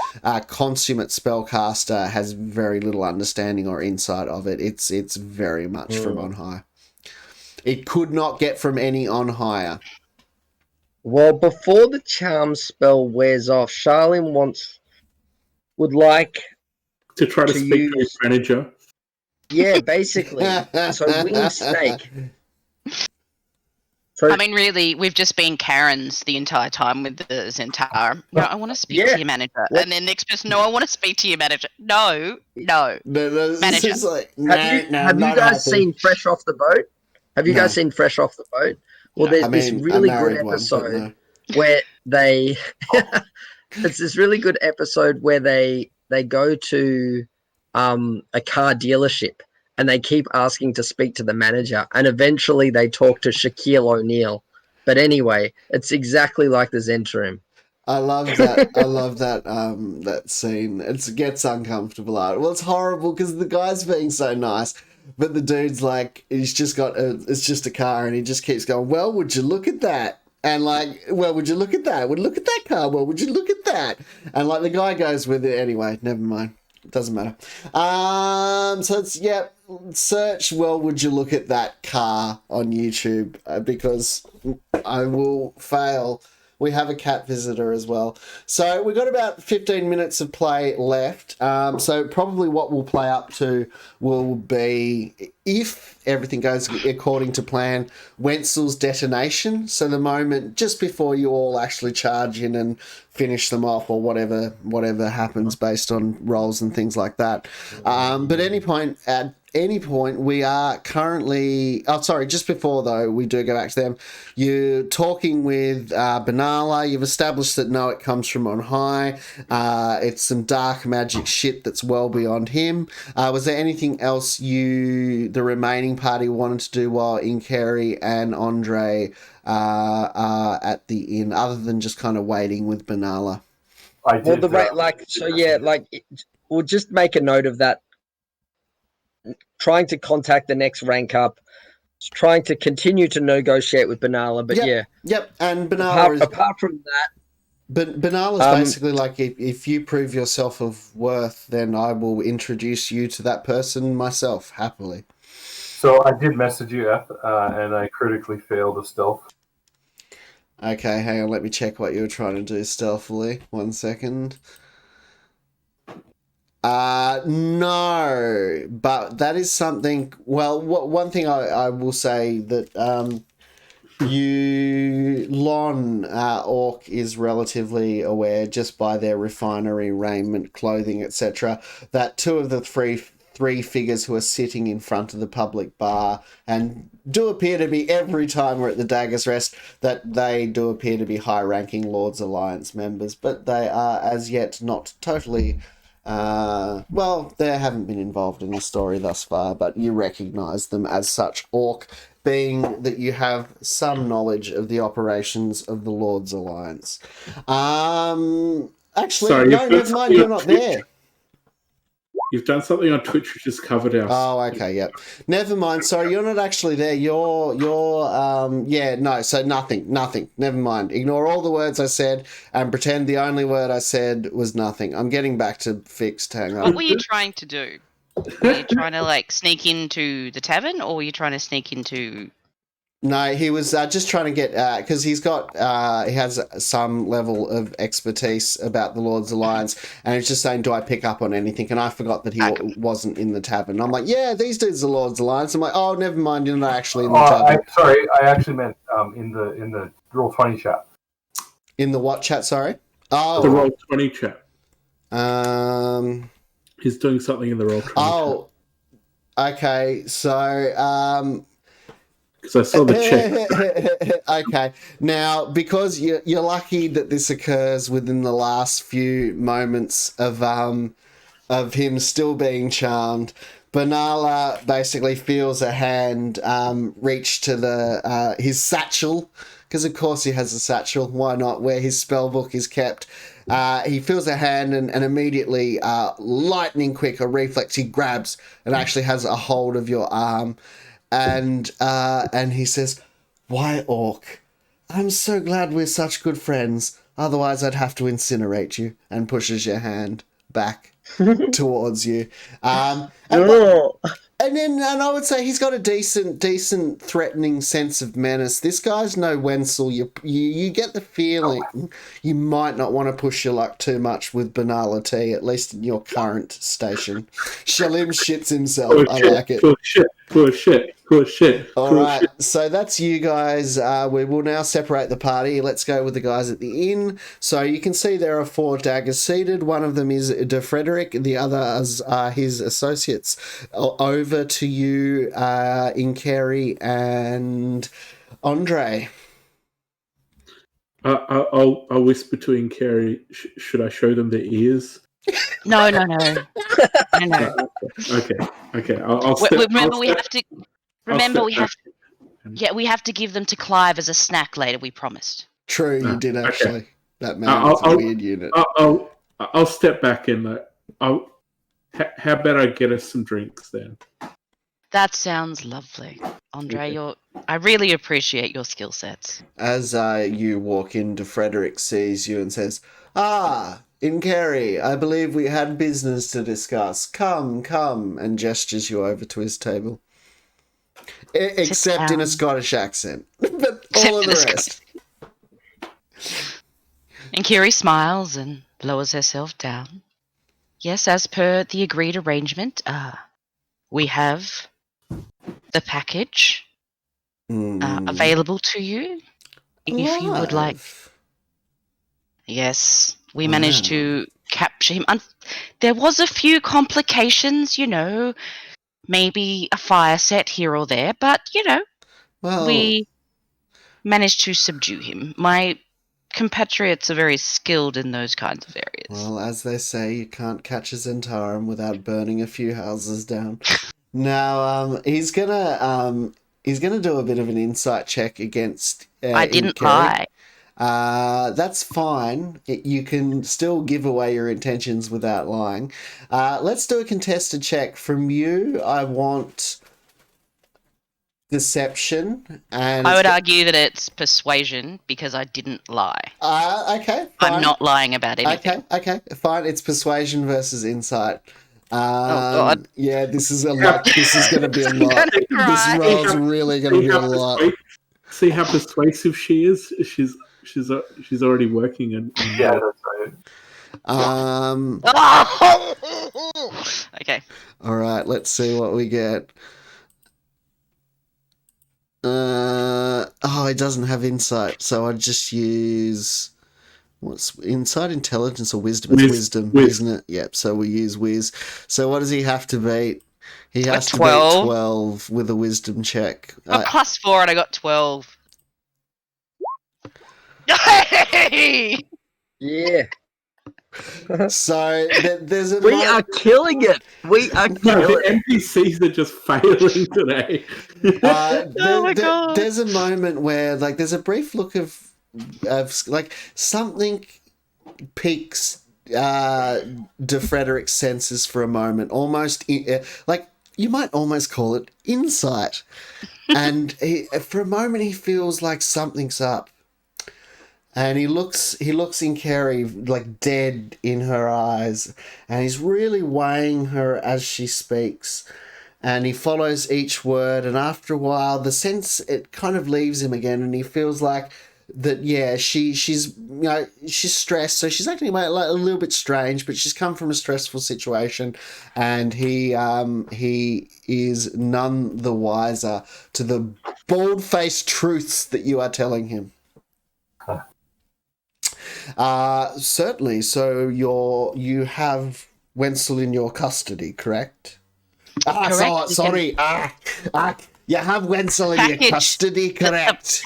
A: consummate spellcaster has very little understanding or insight of it. It's very much from on high. It could not get from any on higher.
E: Well, before the charm spell wears off, Charlene would like
D: to try to speak to his manager.
E: Yeah, basically. So winged snake. So,
B: I mean, really, we've just been Karens the entire time with the Zentarum. No, I want to speak to your manager. What? And then next person, no, I want to speak to your manager. No. Manager.
A: Like,
E: have you guys seen Fresh Off the Boat? Have you guys seen Fresh Off the Boat? Well, there's this really good episode where they... it's this really good episode where they go to a car dealership and they keep asking to speak to the manager, and eventually they talk to Shaquille O'Neal. But anyway, it's exactly like the Zentarum.
A: I love that. I love that that scene. It gets uncomfortable out. Well, it's horrible because the guy's being so nice, but the dude's like, it's just a car, and he just keeps going, well, would you look at that? And like, well, would you look at that? Would look at that car? Well, would you look at that? And like the guy goes with it anyway. Never mind. It doesn't matter. So it's search well would you look at that car on YouTube, because I will fail. We have a cat visitor as well. So we've got about 15 minutes of play left. So probably what we'll play up to will be, if everything goes according to plan, Wenzel's detonation. So the moment just before you all actually charge in and finish them off, or whatever happens based on rolls and things like that. But at any point we are currently, just before though we do go back to them, you're talking with Benalla. You've established that no, it comes from on high. It's some dark magic shit that's well beyond him. Was there anything else the remaining party wanted to do while Inkeri and Andre are at the inn, other than just kind of waiting with Benalla?
E: We'll just make a note of that. Trying to contact the next rank up, trying to continue to negotiate with Benalla, but
A: Yep, and Benalla
E: apart from that,
A: Benalla's basically like, if you prove yourself of worth, then I will introduce you to that person myself, happily.
C: So I did message you, F, and I critically failed a stealth.
A: Okay, hang on, let me check what you were trying to do stealthily. 1 second. No, but that is something. Well, one thing I will say that Lon Orc is relatively aware, just by their refinery, raiment, clothing, etc., that two of the three figures who are sitting in front of the public bar and do appear to be, every time we're at the Dagger's Rest, that they do appear to be high-ranking Lords Alliance members, but they are as yet not totally. They haven't been involved in the story thus far, but you recognise them as such, Orc, being that you have some knowledge of the operations of the Lord's Alliance. Actually,
D: Sorry,
A: no, never mind, you're not there.
D: You've done something on Twitch which has covered our...
A: Oh, okay, yep. Never mind, sorry, you're not actually there. So nothing. Never mind. Ignore all the words I said and pretend the only word I said was nothing. I'm getting back to fixed, hang on.
B: What were you trying to do? Were you trying to, sneak into the tavern, or were you trying to sneak into...
A: No, he was just trying to get, because he has some level of expertise about the Lord's Alliance, and he's just saying, do I pick up on anything? And I forgot that he wasn't in the tavern. I'm like, yeah, these dudes are the Lord's Alliance. I'm like, oh, never mind, you're not actually in the tavern.
C: I actually meant in the Roll20 chat.
A: In the what chat, sorry? Oh.
D: The Roll20 chat. He's doing something in the Roll20 chat.
A: Oh, okay, so...
D: because I saw the check.
A: Okay. Now, because you're lucky that this occurs within the last few moments of him still being charmed, Benalla basically feels a hand reach to his satchel, because of course he has a satchel. Why not? Where his spell book is kept. He feels a hand and immediately, lightning quick, a reflex, he grabs and actually has a hold of your arm. And he says, "Why, Orc? I'm so glad we're such good friends. Otherwise, I'd have to incinerate you." And pushes your hand back towards you. And I would say he's got a decent threatening sense of menace. This guy's no Wenzel. You get the feeling you might not want to push your luck too much with Benalla T, at least in your current station. Shalim shits himself. I like it.
D: Cool shit.
A: All right, so that's you guys. We will now separate the party. Let's go with the guys at the inn. So you can see there are 4 daggers seated. One of them is De Frederick. The others are his associates. Over to you, Inkeri and Andre.
D: I'll whisper to Inkeri, should I show them their ears?
B: No.
D: Okay.
B: We have to give them to Clive as a snack later. We promised.
A: True, you did actually.
D: Okay.
A: That man is a weird unit.
D: I'll step back in. How about I get us some drinks then?
B: That sounds lovely, Andre.
D: Okay.
B: I really appreciate your skill sets.
A: As you walk in, De Frederick sees you and says, "Ah, Inkeri, I believe we had business to discuss. Come, and gestures you over to his table. Except in a Scottish accent. But all of the rest.
B: And Kiri smiles and lowers herself down. Yes, as per the agreed arrangement, we have the package available to you. If you would like. Yes, we managed to capture him. There was a few complications, maybe a fire set here or there, but, we managed to subdue him. My compatriots are very skilled in those kinds of areas.
A: Well, as they say, you can't catch a Zentarum without burning a few houses down. Now, he's gonna do a bit of an insight check against.
B: I didn't lie.
A: That's fine. You can still give away your intentions without lying. Let's do a contested check from you. I want deception, and
B: I would argue that it's persuasion because I didn't lie.
A: Okay, fine.
B: I'm not lying about anything.
A: Okay, fine. It's persuasion versus insight.
B: Oh God!
A: Yeah, this is going to be a lot. This roll's really going to be a lot.
D: See how persuasive she is. She's already working and
C: yeah, that's right.
B: Okay.
A: All right, let's see what we get. It doesn't have insight, so I just use what's insight, intelligence, or wisdom? It's wisdom, isn't it? Yep. So we use whiz. So what does he have to beat? He has to beat 12 with a wisdom check.
B: +4, and I got 12.
E: Yeah.
A: So there's a.
E: We are killing it. We are killing it.
D: The NPCs are just failing today.
B: Oh my God.
A: There's a moment where, there's a brief look of something piques De Frederick's senses for a moment, almost you might almost call it insight, and for a moment he feels like something's up. And he looks in Carrie dead in her eyes, and he's really weighing her as she speaks. And he follows each word, and after a while, the sense, it kind of leaves him again, and he feels like that. Yeah, she's stressed, so she's acting a little bit strange, but she's come from a stressful situation, and he is none the wiser to the bald-faced truths that you are telling him. Certainly. So you have Wenzel in your custody, correct?
B: Correct.
A: Sorry. You have Wenzel in your custody, correct?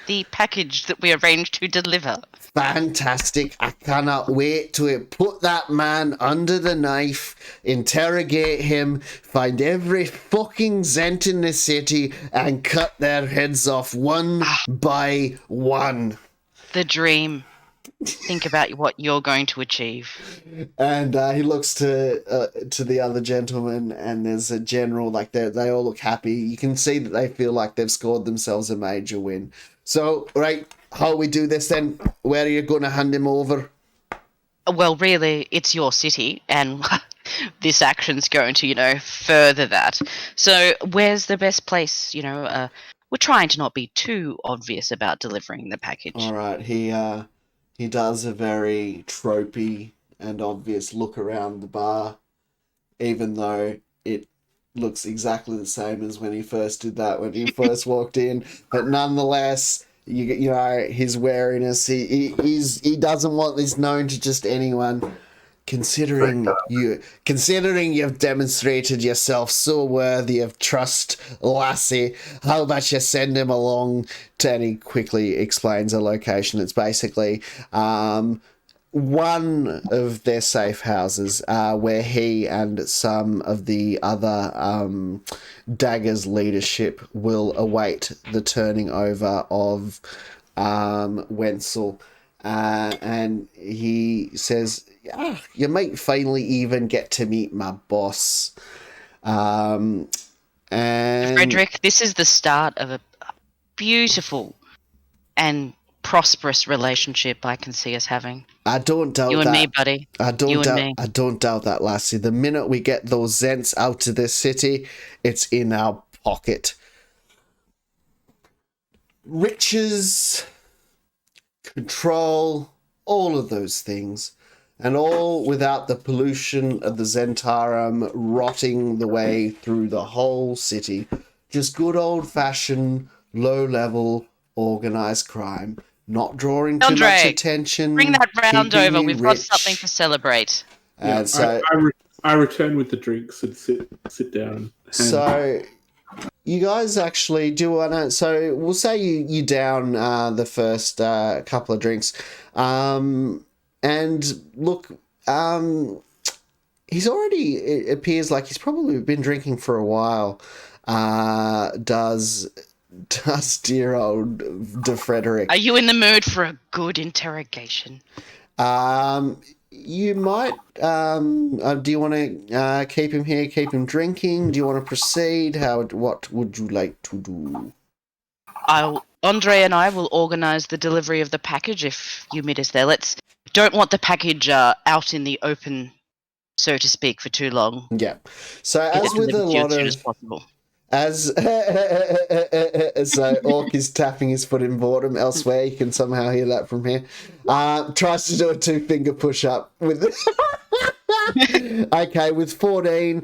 B: The package that we arranged to deliver.
A: Fantastic. I cannot wait to put that man under the knife, interrogate him, find every fucking Zent in the city, and cut their heads off one by one.
B: The dream. Think about what you're going to achieve.
A: And he looks to the other gentleman, and there's a general, they all look happy. You can see that they feel like they've scored themselves a major win. So, right, how we do this then? Where are you going to hand him over?
B: Well, really, it's your city, and this action's going to, further that. So, where's the best place? We're trying to not be too obvious about delivering the package.
A: All right, he does a very tropey and obvious look around the bar, even though it looks exactly the same as when he first did that, when he first walked in. But nonetheless, his wariness, he doesn't want this known to just anyone. Considering you've demonstrated yourself so worthy of trust, lassie, how about you send him along to, and he quickly explains a location. It's basically one of their safe houses where he and some of the other Dagger's leadership will await the turning over of Wenzel. And he says, you might finally even get to meet my boss. And
B: Frederick, this is the start of a beautiful and prosperous relationship I can see us having.
A: I don't doubt
B: You and
A: that.
B: me, buddy.
A: I don't
B: You and
A: doubt.
B: me.
A: I don't doubt that, lassie. The minute we get those Zents out of this city, it's in our pocket. Riches, control, all of those things, and all without the pollution of the Zentarum rotting the way through the whole city. Just good old-fashioned, low-level, organized crime. Not drawing too much
B: Andre,
A: attention.
B: Bring that round
A: keeping
B: over.
A: you
B: We've got
A: rich.
B: something to celebrate.
D: Yeah,
A: And so,
D: I return with the drinks and sit down.
A: so you guys actually do want to. So we'll say you down the first couple of drinks, and look, he's already. It appears like he's probably been drinking for a while. Does dear old De Frederick?
B: Are you in the mood for a good interrogation?
A: You might. Do you want to keep him here? Keep him drinking? Do you want to proceed? What would you like to do?
B: Andre and I will organise the delivery of the package if you meet us there. Don't want the package out in the open, so to speak, for too long.
A: Yeah. So
B: Get
A: as
B: it
A: with a
B: delivered to you
A: lot
B: as soon
A: of
B: as possible.
A: So Orc is tapping his foot in boredom elsewhere. You can somehow hear that from here. Tries to do a 2-finger push-up with okay, with 14.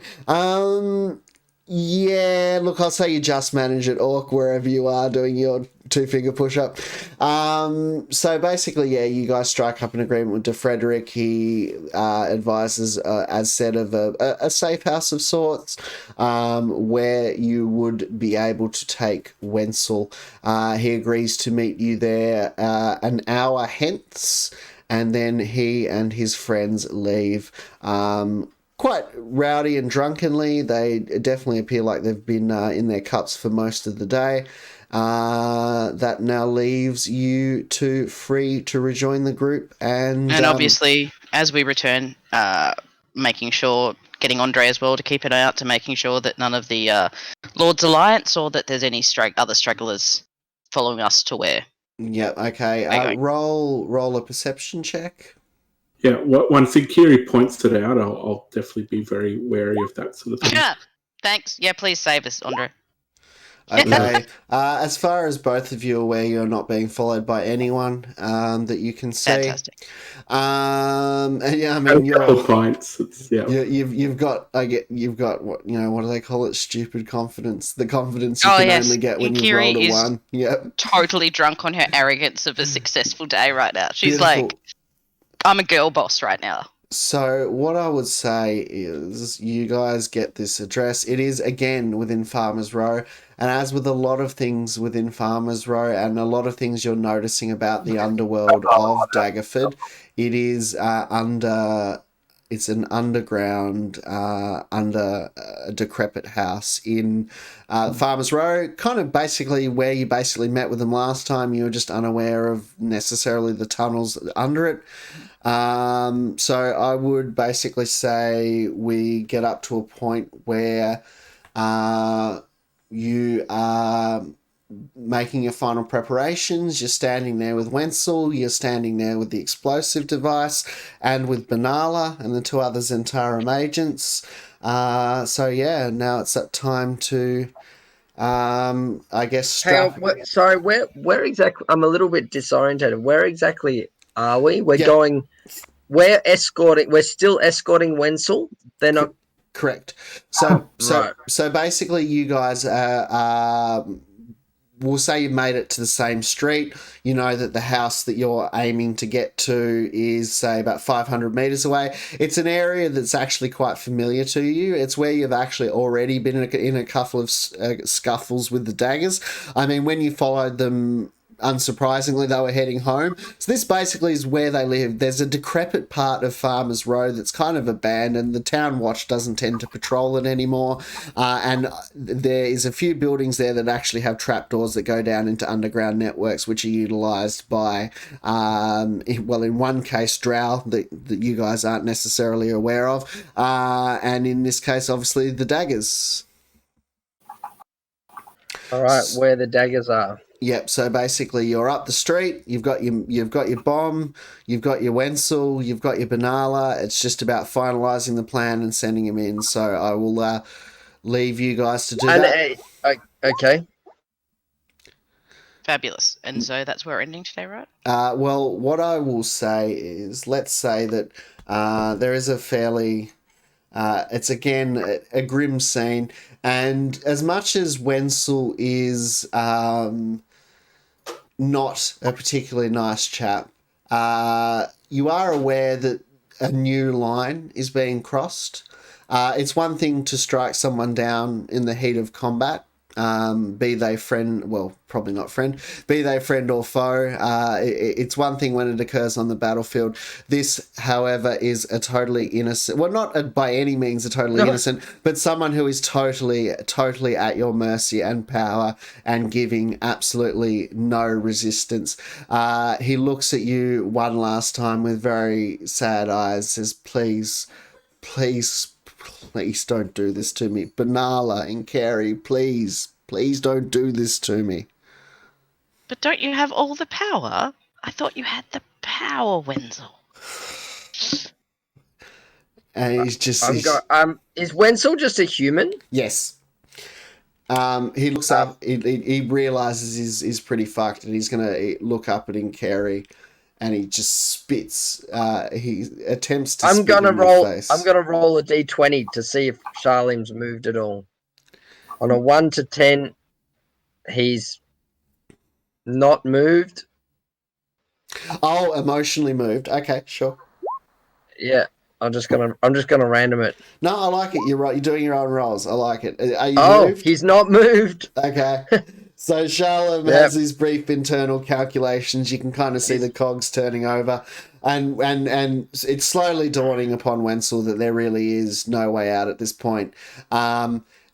A: Yeah, look, I'll say you just manage it, Orc, wherever you are doing your 2-finger push-up. So basically, yeah, you guys strike up an agreement with De Frederick. He advises, as said, of a safe house of sorts, where you would be able to take Wenzel. He agrees to meet you there an hour hence, and then he and his friends leave. Quite rowdy and drunkenly. They definitely appear like they've been in their cups for most of the day. That now leaves you two free to rejoin the group. And
B: obviously, as we return, making sure, getting Andre as well to keep an eye out to making sure that none of the Lord's Alliance or that there's any other stragglers following us to where.
A: Yeah, okay. Roll a perception check.
D: Yeah, once Kiri points it out, I'll definitely be very wary of that sort of thing.
B: Yeah, thanks. Yeah, please save us, Andre.
A: Okay. As far as both of you are aware, you're not being followed by anyone that you can see.
B: Fantastic.
A: And yeah, I mean,
D: you're points.
A: You've got what do they call it? Stupid confidence. The confidence you can only get when you roll a 1. Yep.
B: Totally drunk on her arrogance of a successful day right now. She's
A: Beautiful.
B: like, I'm a girl boss right now.
A: So what I would say is you guys get this address. It is, again, within Farmers Row. And as with a lot of things within Farmers Row and a lot of things you're noticing about the underworld of Daggerford, it is it's an underground, under a decrepit house in Farmers Row, kind of basically where you basically met with them last time. You were just unaware of necessarily the tunnels under it. So I would basically say we get up to a point where you are making your final preparations. You're standing there with Wenzel, you're standing there with the explosive device, and with Benalla and the 2 other Zentarum agents. So yeah, now it's that time to, I guess,
E: sorry, where exactly? I'm a little bit disorientated. Where exactly are we? We're escorting. We're still escorting Wenzel. They're not.
A: Correct. So
E: Right.
A: basically, you guys we'll say you made it to the same street. You know that the house that you're aiming to get to is, say, about 500 meters away. It's an area that's actually quite familiar to you. It's where you've actually already been in a couple of scuffles with the daggers. I mean, when you followed them, unsurprisingly, they were heading home. So this basically is where they live. There's a decrepit part of Farmers Row that's kind of abandoned. The town watch doesn't tend to patrol it anymore. And there is a few buildings there that actually have trapdoors that go down into underground networks, which are utilised by, in one case, Drow, that you guys aren't necessarily aware of. And in this case, obviously, the daggers.
E: All right, where the daggers are.
A: Yep. So basically, you're up the street. You've got your bomb. You've got your Wenzel. You've got your Banala. It's just about finalising the plan and sending him in. So I will leave you guys to do that.
E: Okay.
B: Fabulous. And so that's where we're ending today, right?
A: Well, what I will say is, let's say that there is a fairly, it's again a grim scene, and as much as Wenzel is not a particularly nice chap, you are aware that a new line is being crossed. It's one thing to strike someone down in the heat of combat, be they friend, well, probably not friend, be they friend or foe. It's one thing when it occurs on the battlefield. This, however, is a totally innocent, well, not by any means a totally innocent, but someone who is totally at your mercy and power and giving absolutely no resistance. He looks at you one last time with very sad eyes, says, please don't do this to me. Banala and Carrie, please don't do this to me.
B: But don't you have all the power? I thought you had the power, Wenzel.
A: And he's just...
E: is Wenzel just a human?
A: Yes. He looks up, he realises he's pretty fucked, and he's going to look up at Carrie, and he just spits. He attempts to spit in your face.
E: I'm gonna roll a d20 to see if Charlene's moved at all. On a 1 to 10, he's not moved.
A: Oh, emotionally moved. Okay, sure.
E: Yeah, I'm just gonna random it.
A: No, I like it. You're right. You're doing your own rolls. I like it. Are you moved?
E: He's not moved.
A: Okay. So Charlotte has these brief internal calculations. You can kind of see the cogs turning over, and it's slowly dawning upon Wenzel that there really is no way out at this point.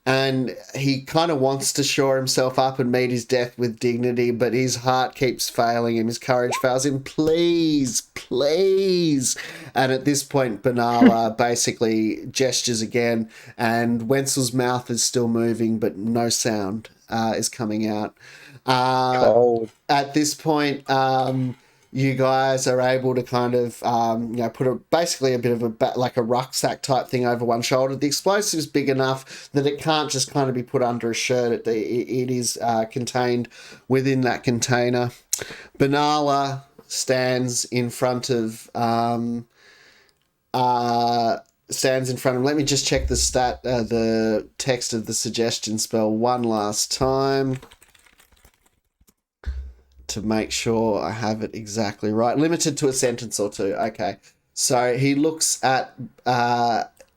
A: And he kind of wants to shore himself up and meet his death with dignity, but his heart keeps failing him. His courage fails him. Please. And at this point, Banala basically gestures again, and Wenzel's mouth is still moving, but no sound is coming out. At this point, you guys are able to kind of, put basically a bit of a rucksack type thing over one shoulder. The explosive's big enough that it can't just kind of be put under a shirt. It is contained within that container. Banala stands in front of Let me just check the text of the suggestion spell one last time to make sure I have it exactly right. Limited to a sentence or two. Okay. So he looks at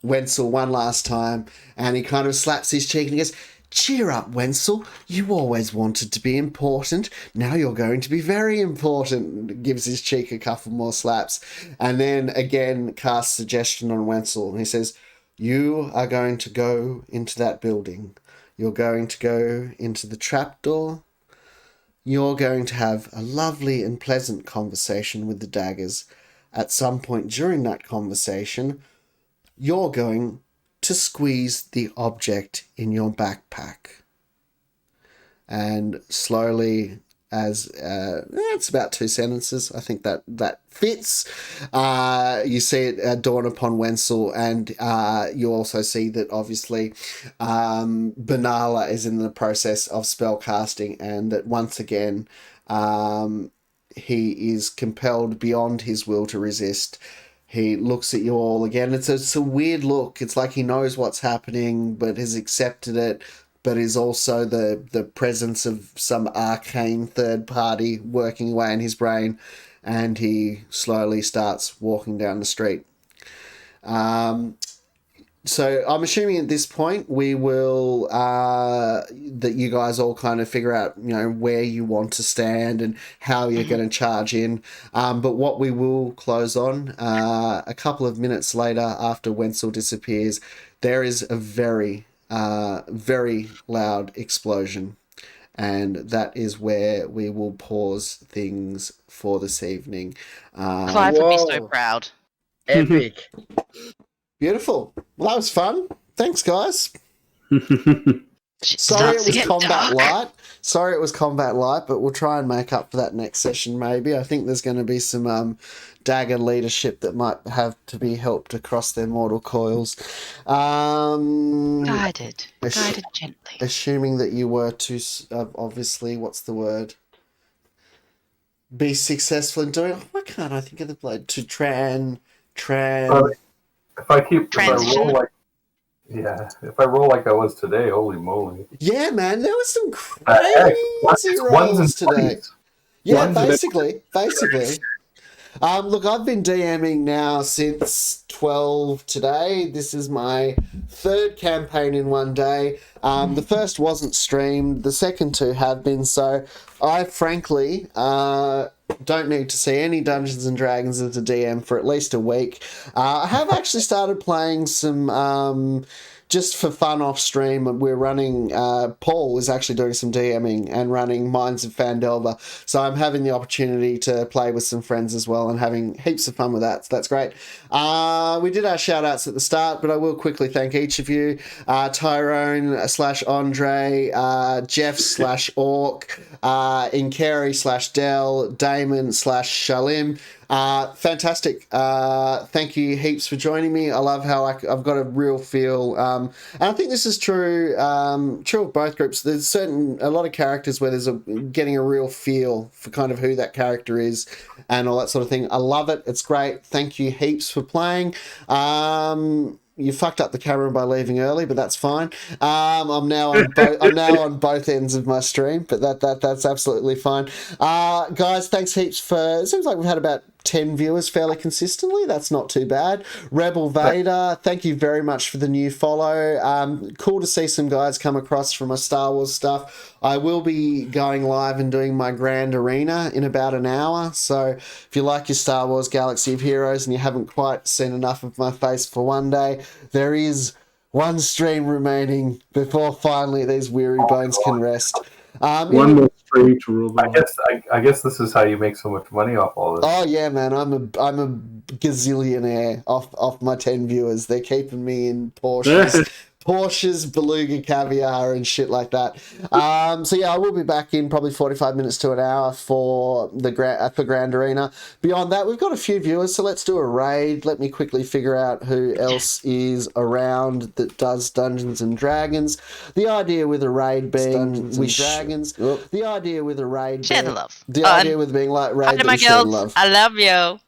A: Wenzel one last time, and he kind of slaps his cheek and he goes, cheer up, Wenzel. You always wanted to be important. Now you're going to be very important. Gives his cheek a couple more slaps. And then again casts suggestion on Wenzel. And he says, you are going to go into that building. You're going to go into the trapdoor. You're going to have a lovely and pleasant conversation with the daggers. At some point during that conversation, you're going to squeeze the object in your backpack. And slowly, as it's about 2 sentences, I think that fits. You see it dawn upon Wenzel, and you also see that obviously Banala is in the process of spell casting, and that once again he is compelled beyond his will to resist. He looks at you all again. It's a weird look. It's like he knows what's happening, but has accepted it, but is also the presence of some arcane third party working away in his brain, and he slowly starts walking down the street. So I'm assuming at this point we will that you guys all kind of figure out, where you want to stand and how you're going to charge in. But what we will close on a couple of minutes later, after Wenzel disappears, there is a very, very loud explosion. And that is where we will pause things for this evening.
B: Clive would be so proud. Shit
A: Sorry
B: starts
A: it
B: to
A: was
B: get
A: combat
B: dark.
A: light. Sorry it was combat light, but we'll try and make up for that next session maybe. I think there's going to be some dagger leadership that might have to be helped across their mortal coils.
B: Guided gently.
A: Assuming that you were to, obviously, what's the word? Be successful in doing... why can't I think of the blood? To
C: If I roll like I was today, holy moly.
A: Yeah, man, there was some
C: Heck,
A: crazy
C: ones and
A: rolls today.
C: 20s.
A: Yeah,
C: Ones and
A: basically. Look, I've been DMing now since 12 today. This is my third campaign in one day. The first wasn't streamed. The second two have been. So I frankly don't need to see any Dungeons and Dragons as a DM for at least a week. I have actually started playing some... just for fun off stream, we're running, Paul is actually doing some DMing and running Minds of Fandelver. So I'm having the opportunity to play with some friends as well and having heaps of fun with that. So that's great. We did our shout outs at the start, but I will quickly thank each of you. Tyrone / Andre, Jeff / Orc, Inkeri / Dell, Damon / Shalim. Fantastic. Thank you heaps for joining me. I love how I've got a real feel. And I think this is true of both groups. There's a lot of characters where there's getting a real feel for kind of who that character is and all that sort of thing. I love it. It's great. Thank you heaps for playing. You fucked up the camera by leaving early, but that's fine. I'm now on both ends of my stream, but that's absolutely fine. Guys, thanks heaps for. It seems like we've had about 10 viewers fairly consistently. That's not too bad. Rebel Vader, thank you very much for the new follow. Cool to see some guys come across from my Star Wars stuff. I will be going live and doing my Grand Arena in about an hour. So if you like your Star Wars Galaxy of Heroes and you haven't quite seen enough of my face for one day, there is one stream remaining before finally these weary bones can rest.
D: One more stream to rule.
C: I guess this is how you make so much money off all this.
A: Oh yeah, man! I'm a gazillionaire off my 10 viewers. They're keeping me in Porsches, beluga caviar, and shit like that. So yeah, I will be back in probably 45 minutes to an hour for the Grand Arena. Beyond that, we've got a few viewers, so let's do a raid. Let me quickly figure out who else is around that does Dungeons and Dragons. The idea with a raid being The idea with a raid
B: Share the love.
A: The idea with being like raid
B: Hi, my
A: share
B: girls.
A: love.
B: I love you.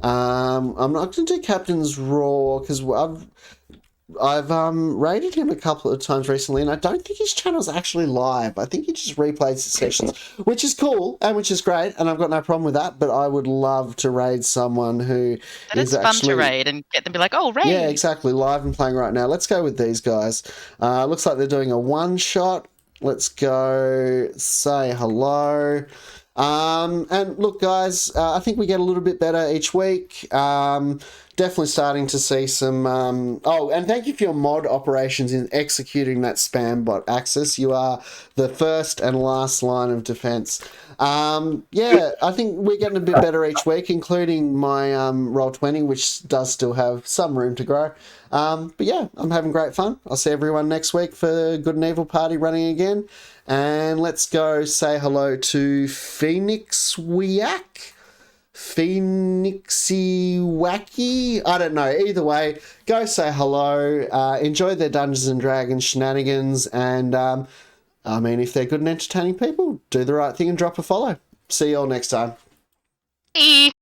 A: I'm not going to do Captain's Raw because I've raided him a couple of times recently, and I don't think his channel's actually live. I think he just replays his sessions, which is cool and which is great, and I've got no problem with that. But I would love to raid someone who is
B: fun to raid and get them to be like, oh, raid.
A: Yeah, exactly. Live and playing right now. Let's go with these guys. Looks like they're doing a one-shot. Let's go say hello. And look, guys, I think we get a little bit better each week. Definitely starting to see some... oh, and thank you for your mod operations in executing that spam bot, Axis. You are the first and last line of defense. Yeah, I think we're getting a bit better each week, including my Roll20, which does still have some room to grow. But yeah, I'm having great fun. I'll see everyone next week for Good and Evil Party running again. And let's go say hello to Phoenixy Wacky. I don't know. Either way, go say hello. Enjoy their Dungeons and Dragons shenanigans. And I mean, if they're good and entertaining people, do the right thing and drop a follow. See you all next time.
B: Bye.